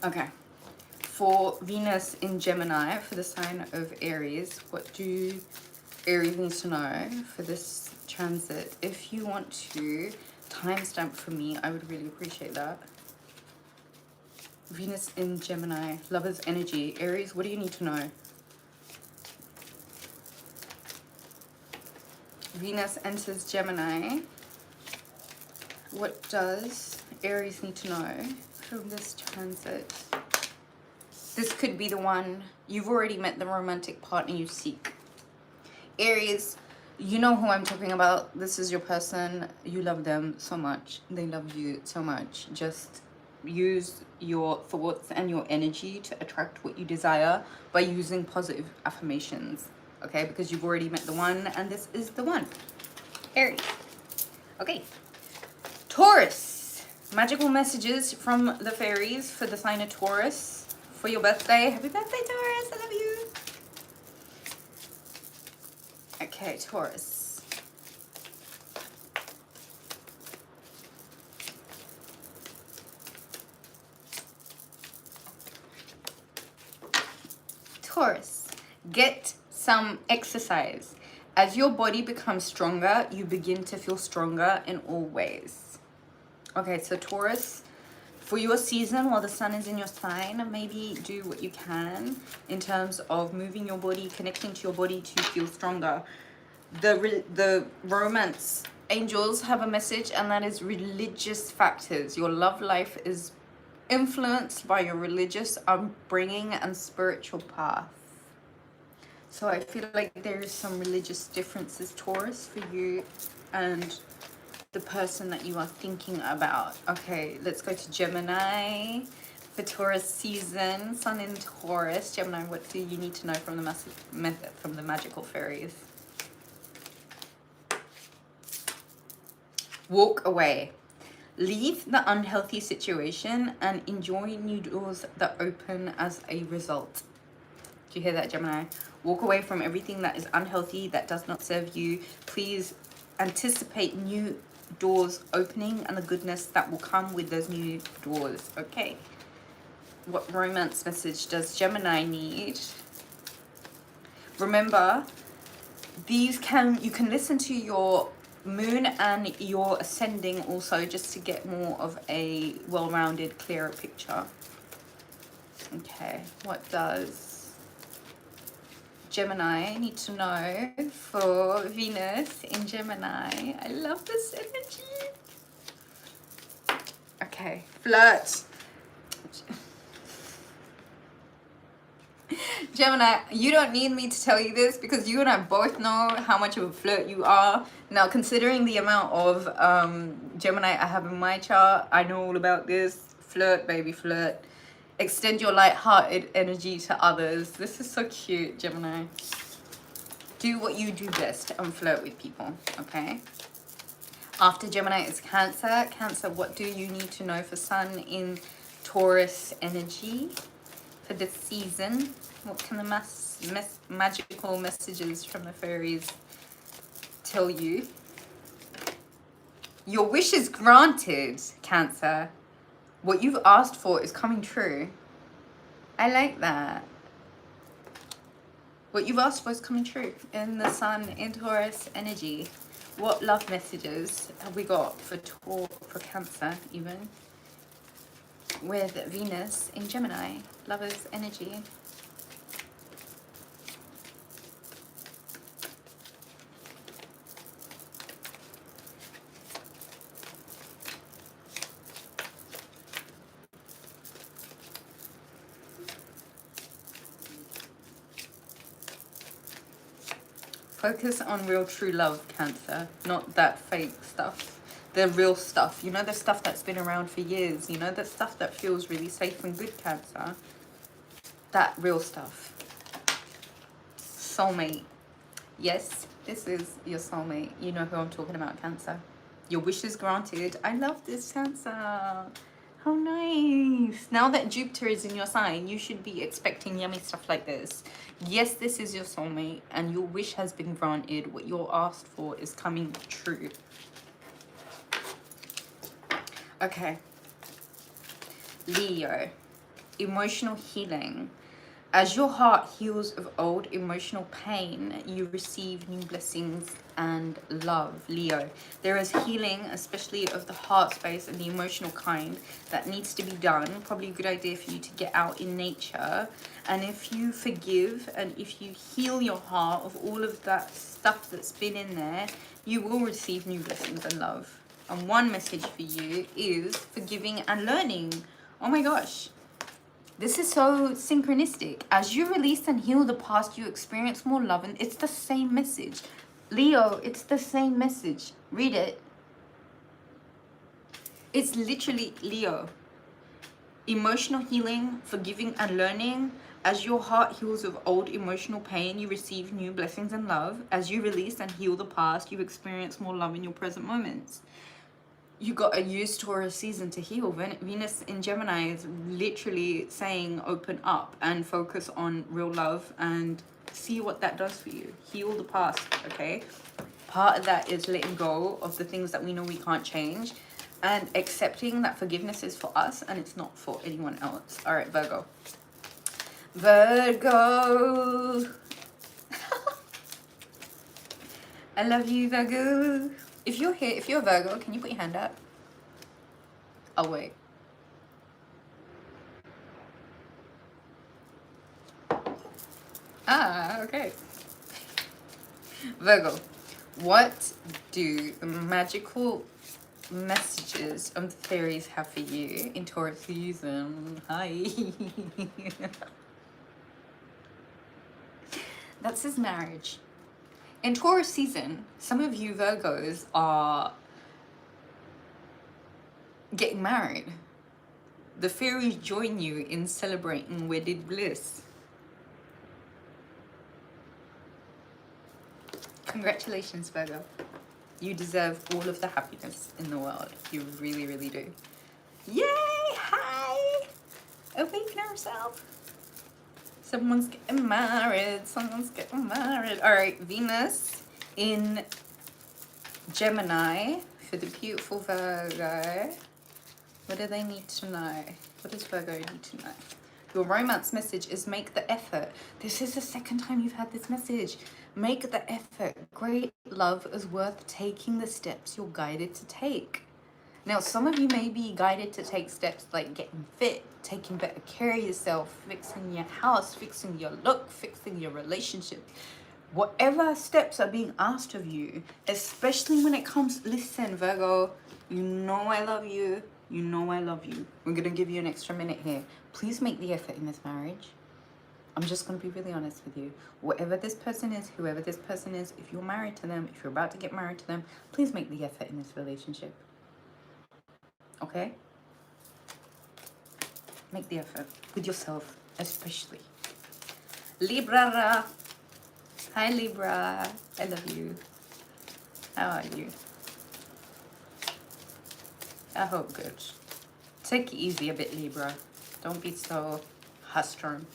Okay. For Venus in Gemini, for the sign of Aries, what do Aries needs to know for this transit? If you want to timestamp for me, I would really appreciate that. Venus in Gemini, lover's energy. Aries, what do you need to know? Venus enters Gemini. What does Aries need to know from this transit? This could be the one. You've already met the romantic partner you seek. Aries, you know who I'm talking about. This is your person. You love them so much. They love you so much. Just use your thoughts and your energy to attract what you desire by using positive affirmations. Okay, because you've already met the one and this is the one. Aries. Okay. Taurus. Magical messages from the fairies for the sign of Taurus for your birthday. Happy birthday, Taurus. I love you. Okay, Taurus. Taurus, get some exercise. As your body becomes stronger, you begin to feel stronger in all ways. Okay, so Taurus, for your season while the sun is in your sign, maybe do what you can in terms of moving your body, connecting to your body to feel stronger. The romance angels have a message, and that is religious factors. Your love life is influenced by your religious upbringing and spiritual path. So I feel like there is some religious differences, Taurus, for you and the person that you are thinking about. Okay, let's go to Gemini. For Taurus season, sun in Taurus. Gemini, what do you need to know from the magical fairies? Walk away. Leave the unhealthy situation and enjoy new doors that open as a result. Do you hear that, Gemini? Walk away from everything that is unhealthy, that does not serve you. Please anticipate new doors opening and the goodness that will come with those new doors. Okay. What romance message does Gemini need? Remember, you can listen to your moon and your ascending also, just to get more of a well-rounded, clearer picture. Okay, what does Gemini need to know for Venus in Gemini? I love this energy. Okay, flirt. Gemini, you don't need me to tell you this because you and I both know how much of a flirt you are. Now, considering the amount of Gemini I have in my chart, I know all about this. Flirt, baby, flirt. Extend your light-hearted energy to others. This is so cute, Gemini. Do what you do best and flirt with people, okay? After Gemini is Cancer. Cancer, what do you need to know for sun in Taurus energy for this season? What can the magical messages from the fairies tell you? Your wish is granted, Cancer. What you've asked for is coming true. I like that. What you've asked for is coming true in the sun in Taurus energy. What love messages have we got for Cancer even? With Venus in Gemini, lovers energy. Focus on real true love, Cancer, not that fake stuff. The real stuff, you know, the stuff that's been around for years, you know, the stuff that feels really safe and good, Cancer. That real stuff. Soulmate. Yes, this is your soulmate. You know who I'm talking about, Cancer. Your wish is granted. I love this, Cancer. How nice. Now that Jupiter is in your sign, you should be expecting yummy stuff like this. Yes, this is your soulmate and your wish has been granted. What you're asked for is coming true. Okay. Leo. Emotional healing. As your heart heals of old emotional pain, you receive new blessings and love, Leo. There is healing, especially of the heart space and the emotional kind, that needs to be done. Probably a good idea for you to get out in nature. And if you forgive and if you heal your heart of all of that stuff that's been in there, you will receive new blessings and love. And one message for you is forgiving and learning. Oh my gosh. This is so synchronistic. As you release and heal the past, you experience more love. And it's the same message. Leo, it's the same message. Read it. It's literally Leo. Emotional healing, forgiving and learning. As your heart heals of old emotional pain, you receive new blessings and love. As you release and heal the past, you experience more love in your present moments. you got to use Taurus season to heal. Venus in Gemini is literally saying open up and focus on real love and see what that does for you. Heal the past, okay? Part of that is letting go of the things that we know we can't change and accepting that forgiveness is for us and it's not for anyone else. All right, Virgo. Virgo. I love you, Virgo. If you're here, if you're Virgo, can you put your hand up? I'll wait. Ah, okay. Virgo, what do the magical messages of the fairies have for you in Taurus season? Hi. That says marriage. In Taurus season, some of you Virgos are getting married. The fairies join you in celebrating wedded bliss. Congratulations, Virgo. You deserve all of the happiness in the world. You really, really do. Yay! Hi! Awaken ourselves. Someone's getting married. Someone's getting married. All right, Venus in Gemini for the beautiful Virgo. What do they need to know? What does Virgo need to know? Your romance message is make the effort. This is the second time you've had this message. Make the effort. Great love is worth taking the steps you're guided to take. Now, some of you may be guided to take steps like getting fit, taking better care of yourself, fixing your house, fixing your look, fixing your relationship. Whatever steps are being asked of you, especially when it comes, listen, Virgo, you know I love you. You know I love you. We're going to give you an extra minute here. Please make the effort in this marriage. I'm just going to be really honest with you. Whatever this person is, whoever this person is, if you're married to them, if you're about to get married to them, please make the effort in this relationship. Okay? Make the effort with yourself, especially. Libra. Hi, Libra. I love you. How are you? I hope good. Take it easy a bit, Libra. Don't be so high-strung.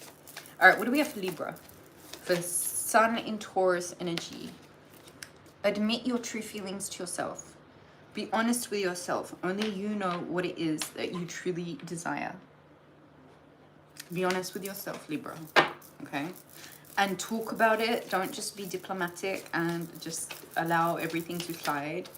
All right, what do we have for Libra? For Sun in Taurus energy. Admit your true feelings to yourself. Be honest with yourself. Only you know what it is that you truly desire. Be honest with yourself, Libra. Okay? And talk about it. Don't just be diplomatic and just allow everything to slide.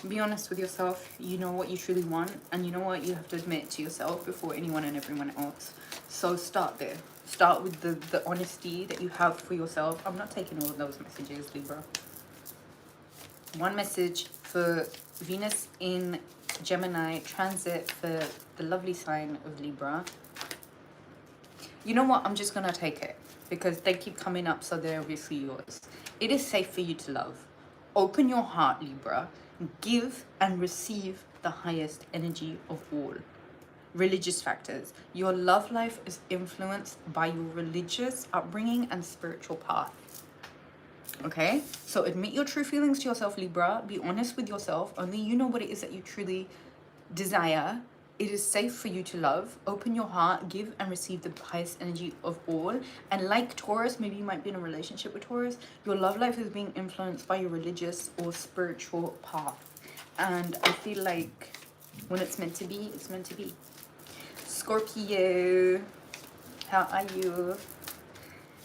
Be honest with yourself. You know what you truly want, and you know what you have to admit to yourself before anyone and everyone else. So start there. Start with the honesty that you have for yourself. I'm not taking all of those messages, Libra. One message for Venus in Gemini transit for the lovely sign of Libra. You know what? I'm just going to take it because they keep coming up, so they're obviously yours. It is safe for you to love. Open your heart, Libra. Give and receive the highest energy of all. Religious factors. Your love life is influenced by your religious upbringing and spiritual path. Okay? So admit your true feelings to yourself, Libra. Be honest with yourself. Only you know what it is that you truly desire. It is safe for you to love. Open your heart, give and receive the highest energy of all. And like Taurus, maybe you might be in a relationship with Taurus, your love life is being influenced by your religious or spiritual path. And I feel like when it's meant to be, it's meant to be. Scorpio, how are you?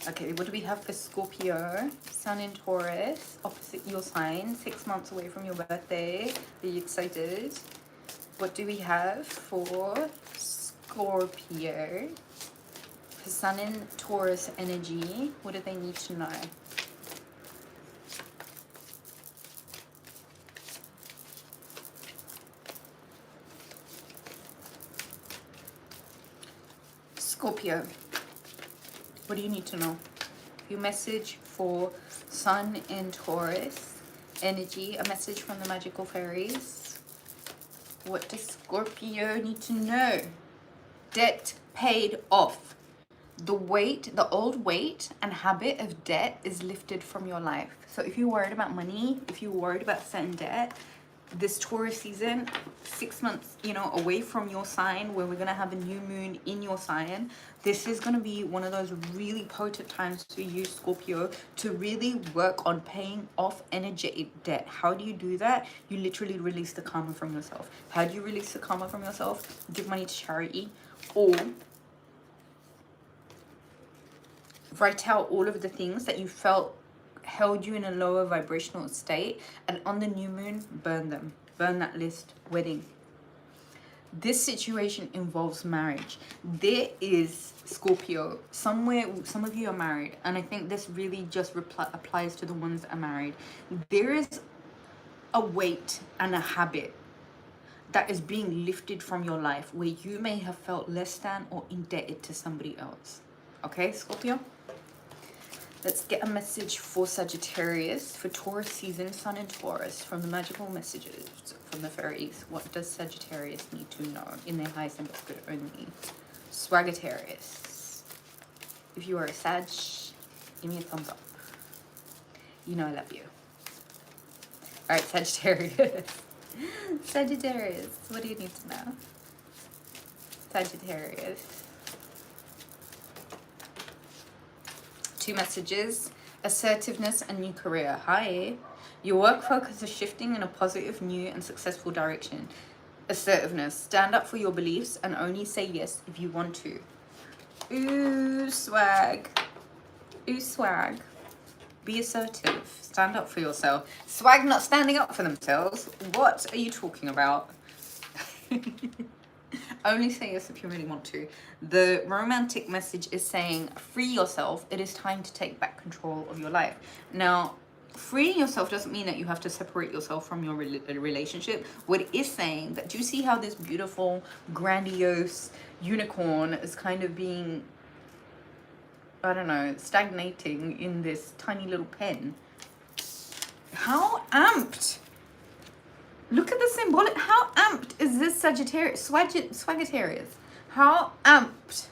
Okay, what do we have for Scorpio? Sun in Taurus, opposite your sign, 6 months away from your birthday. Are you excited? What do we have for Scorpio? For Sun in Taurus energy, what do they need to know? Scorpio, what do you need to know? Your message for Sun in Taurus energy, a message from the magical fairies. What does Scorpio need to know? Debt paid off. The weight, the old weight and habit of debt is lifted from your life. So if you're worried about money, if you're worried about certain debt, this Taurus season, 6 months, you know, away from your sign, where we're going to have a new moon in your sign. This is going to be one of those really potent times to use, Scorpio, to really work on paying off energetic debt. How do you do that? You literally release the karma from yourself. How do you release the karma from yourself? Give money to charity, or write out all of the things that you felt held you in a lower vibrational state, and on the new moon, burn them. Burn that list. Wedding. This situation involves marriage. There is, Scorpio, somewhere, some of you are married, and I think this really just applies to the ones that are married. There is a weight and a habit that is being lifted from your life, where you may have felt less than or indebted to somebody else. Okay, Scorpio? Let's get a message for Sagittarius, for Taurus season, Sun in Taurus, from the magical messages from the fairies. What does Sagittarius need to know in their highest and best good only? Swagatarius. If you are a Sag, give me a thumbs up. You know I love you. Alright, Sagittarius. Sagittarius, what do you need to know? Sagittarius. 2 messages. Assertiveness and new career. Hi. Your work focus is shifting in a positive, new and successful direction. Assertiveness. Stand up for your beliefs and only say yes if you want to. Ooh, swag. Ooh, swag. Be assertive. Stand up for yourself. Swag not standing up for themselves. What are you talking about? Only say yes if you really want to. The romantic message is saying, free yourself. It is time to take back control of your life. Now, freeing yourself doesn't mean that you have to separate yourself from your relationship. What it is saying, that do you see how this beautiful, grandiose unicorn is kind of being, I don't know, stagnating in this tiny little pen? How amped! Look at the symbolic. How amped is this Sagittarius? Swagatarius. How amped.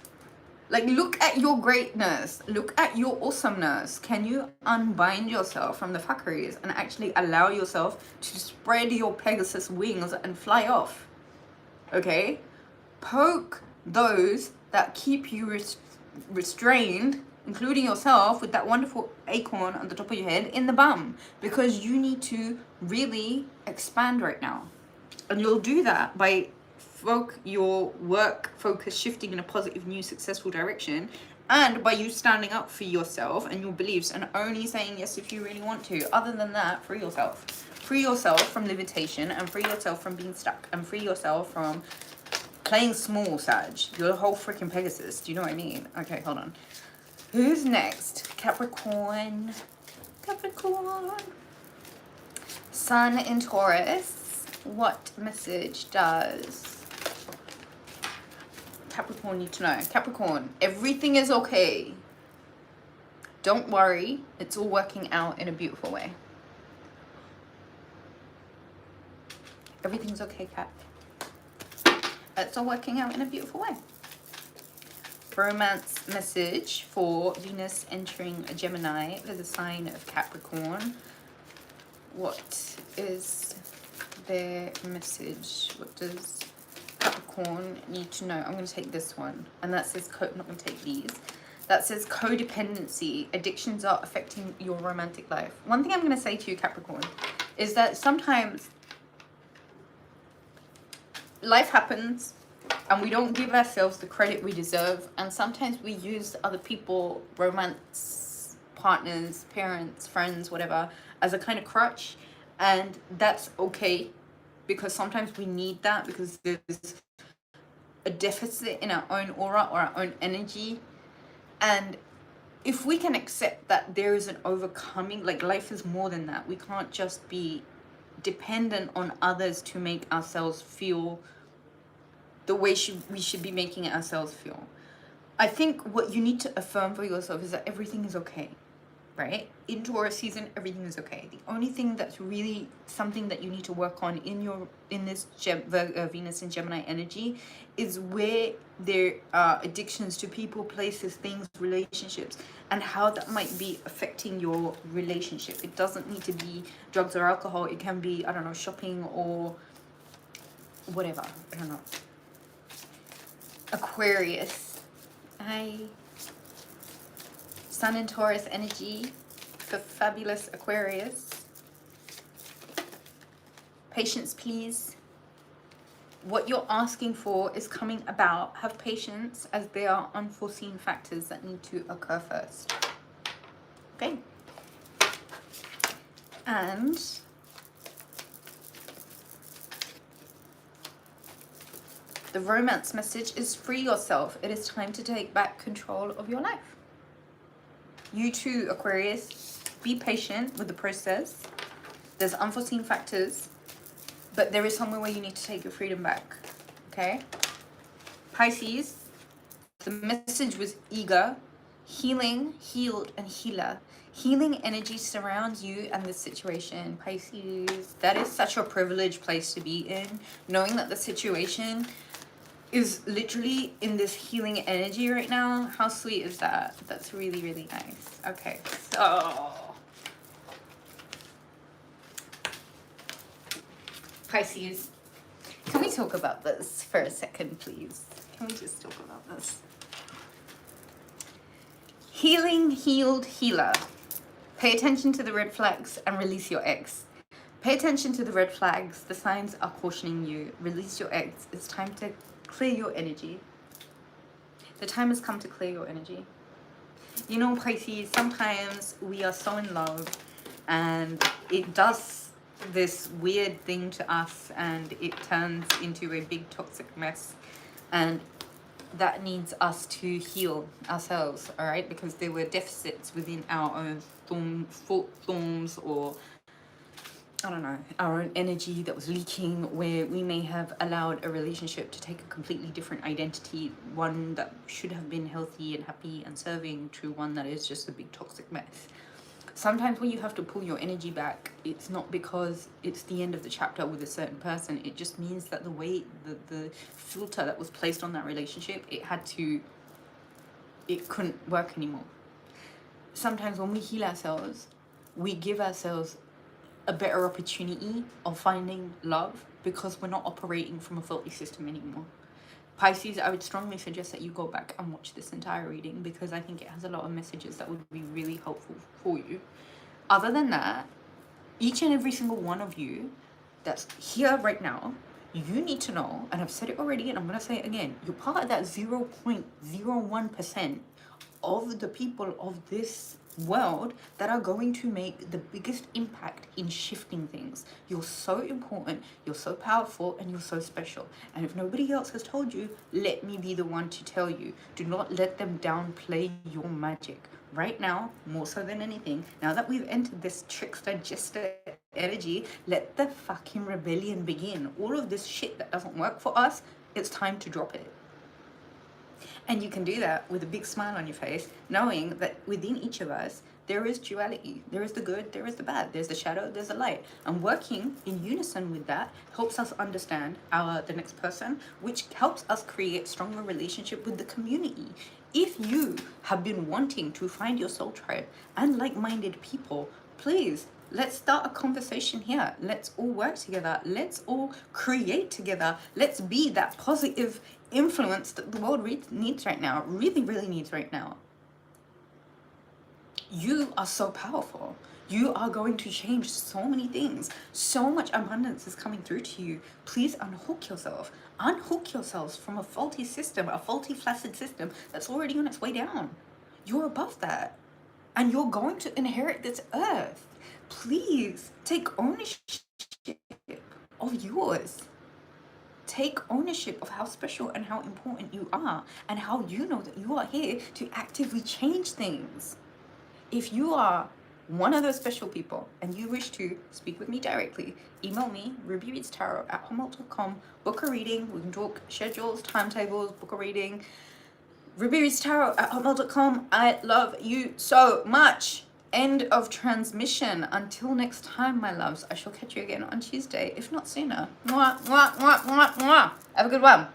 Like, look at your greatness. Look at your awesomeness. Can you unbind yourself from the fuckeries and actually allow yourself to spread your Pegasus wings and fly off? Okay? Poke those that keep you restrained, including yourself, with that wonderful acorn on the top of your head, in the bum, because you need to really expand right now. And you'll do that by your work focus shifting in a positive, new, successful direction, and by you standing up for yourself and your beliefs and only saying yes if you really want to. Other than that, free yourself. Free yourself from limitation, and free yourself from being stuck, and free yourself from playing small, Sag. You're a whole freaking Pegasus. Do you know what I mean? Okay, hold on. Who's next? Capricorn. Capricorn. Sun in Taurus. What message does Capricorn need to know? Capricorn, everything is okay. Don't worry. It's all working out in a beautiful way. Everything's okay, Cap. It's all working out in a beautiful way. Romance message for Venus entering a Gemini with a sign of Capricorn. What is their message? What does Capricorn need to know? I'm going to take this one, and that says I'm not going to take these. That says codependency. Addictions are affecting your romantic life. One thing I'm going to say to you, Capricorn, is that sometimes life happens and we don't give ourselves the credit we deserve, and sometimes we use other people, romance partners, parents, friends, whatever, as a kind of crutch. And that's okay, because sometimes we need that, because there's a deficit in our own aura or our own energy. And if we can accept that there is an overcoming, like, life is more than that. We can't just be dependent on others to make ourselves feel the way we should be making ourselves feel. I think what you need to affirm for yourself is that everything is okay. right? In Taurus season, everything is okay. The only thing that's really something that you need to work on in this Venus and Gemini energy is where there are addictions to people, places, things, relationships, and how that might be affecting your relationship. It doesn't need to be drugs or alcohol. It can be, I don't know, shopping or whatever. I don't know. Aquarius. Hi. Sun and Taurus energy for fabulous Aquarius. Patience, please. What you're asking for is coming about. Have patience, as there are unforeseen factors that need to occur first. Okay. And the romance message is free yourself. It is time to take back control of your life. You too, Aquarius, be patient with the process. There's unforeseen factors, but there is somewhere where you need to take your freedom back, okay? Pisces, the message was eager, healing, healed, and healer. Healing energy surrounds you and the situation, Pisces. That is such a privileged place to be in, knowing that the situation is literally in this healing energy right now. How sweet is that? That's really, really nice. Okay, so Pisces, can we talk about this for a second, please? Can we just talk about this? Healing, healed, healer. Pay attention to the red flags and release your ex. Pay attention to the red flags. The signs are cautioning you. Release your ex. It's time to clear your energy. The time has come to clear your energy. You know, Pisces, sometimes we are so in love and it does this weird thing to us and it turns into a big toxic mess, and that needs us to heal ourselves, all right? Because there were deficits within our own thorns, or I don't know, our own energy that was leaking, where we may have allowed a relationship to take a completely different identity, one that should have been healthy and happy and serving, to one that is just a big toxic mess. Sometimes when you have to pull your energy back, it's not because it's the end of the chapter with a certain person. It just means that the way, the filter that was placed on that relationship, it couldn't work anymore. Sometimes when we heal ourselves, we give ourselves a better opportunity of finding love because we're not operating from a faulty system anymore. Pisces, I would strongly suggest that you go back and watch this entire reading because I think it has a lot of messages that would be really helpful for you. Other than that, each and every single one of you that's here right now, you need to know, and I've said it already and I'm going to say it again, you're part of that 0.01% of the people of this world that are going to make the biggest impact in shifting things. You're so important, you're so powerful, and you're so special. And if nobody else has told you, let me be the one to tell you. Do not let them downplay your magic. Right now, more so than anything, now that we've entered this trickster jester energy, let the fucking rebellion begin. All of this shit that doesn't work for us, it's time to drop it. And you can do that with a big smile on your face, knowing that within each of us, there is duality. There is the good, there is the bad, there's the shadow, there's the light. And working in unison with that helps us understand the next person, which helps us create stronger relationship with the community. If you have been wanting to find your soul tribe and like-minded people, please, let's start a conversation here. Let's all work together. Let's all create together. Let's be that positive influence that the world needs right now, really, really needs right now. You are so powerful. You are going to change so many things. So much abundance is coming through to you. Please unhook yourself. Unhook yourselves from a faulty system, a faulty, flaccid system that's already on its way down. You're above that. And you're going to inherit this earth. Please take ownership of yours. Take ownership of how special and how important you are, and how you know that you are here to actively change things. If you are one of those special people and you wish to speak with me directly, email me, rubyreadstarot@hotmail.com, book a reading. We can talk schedules, timetables, book a reading. rubyreadstarot@hotmail.com. I love you so much. end of transmission. Until next time, my loves, I shall catch you again on Tuesday, if not sooner. Mwah, mwah, mwah, mwah, mwah. Have a good one.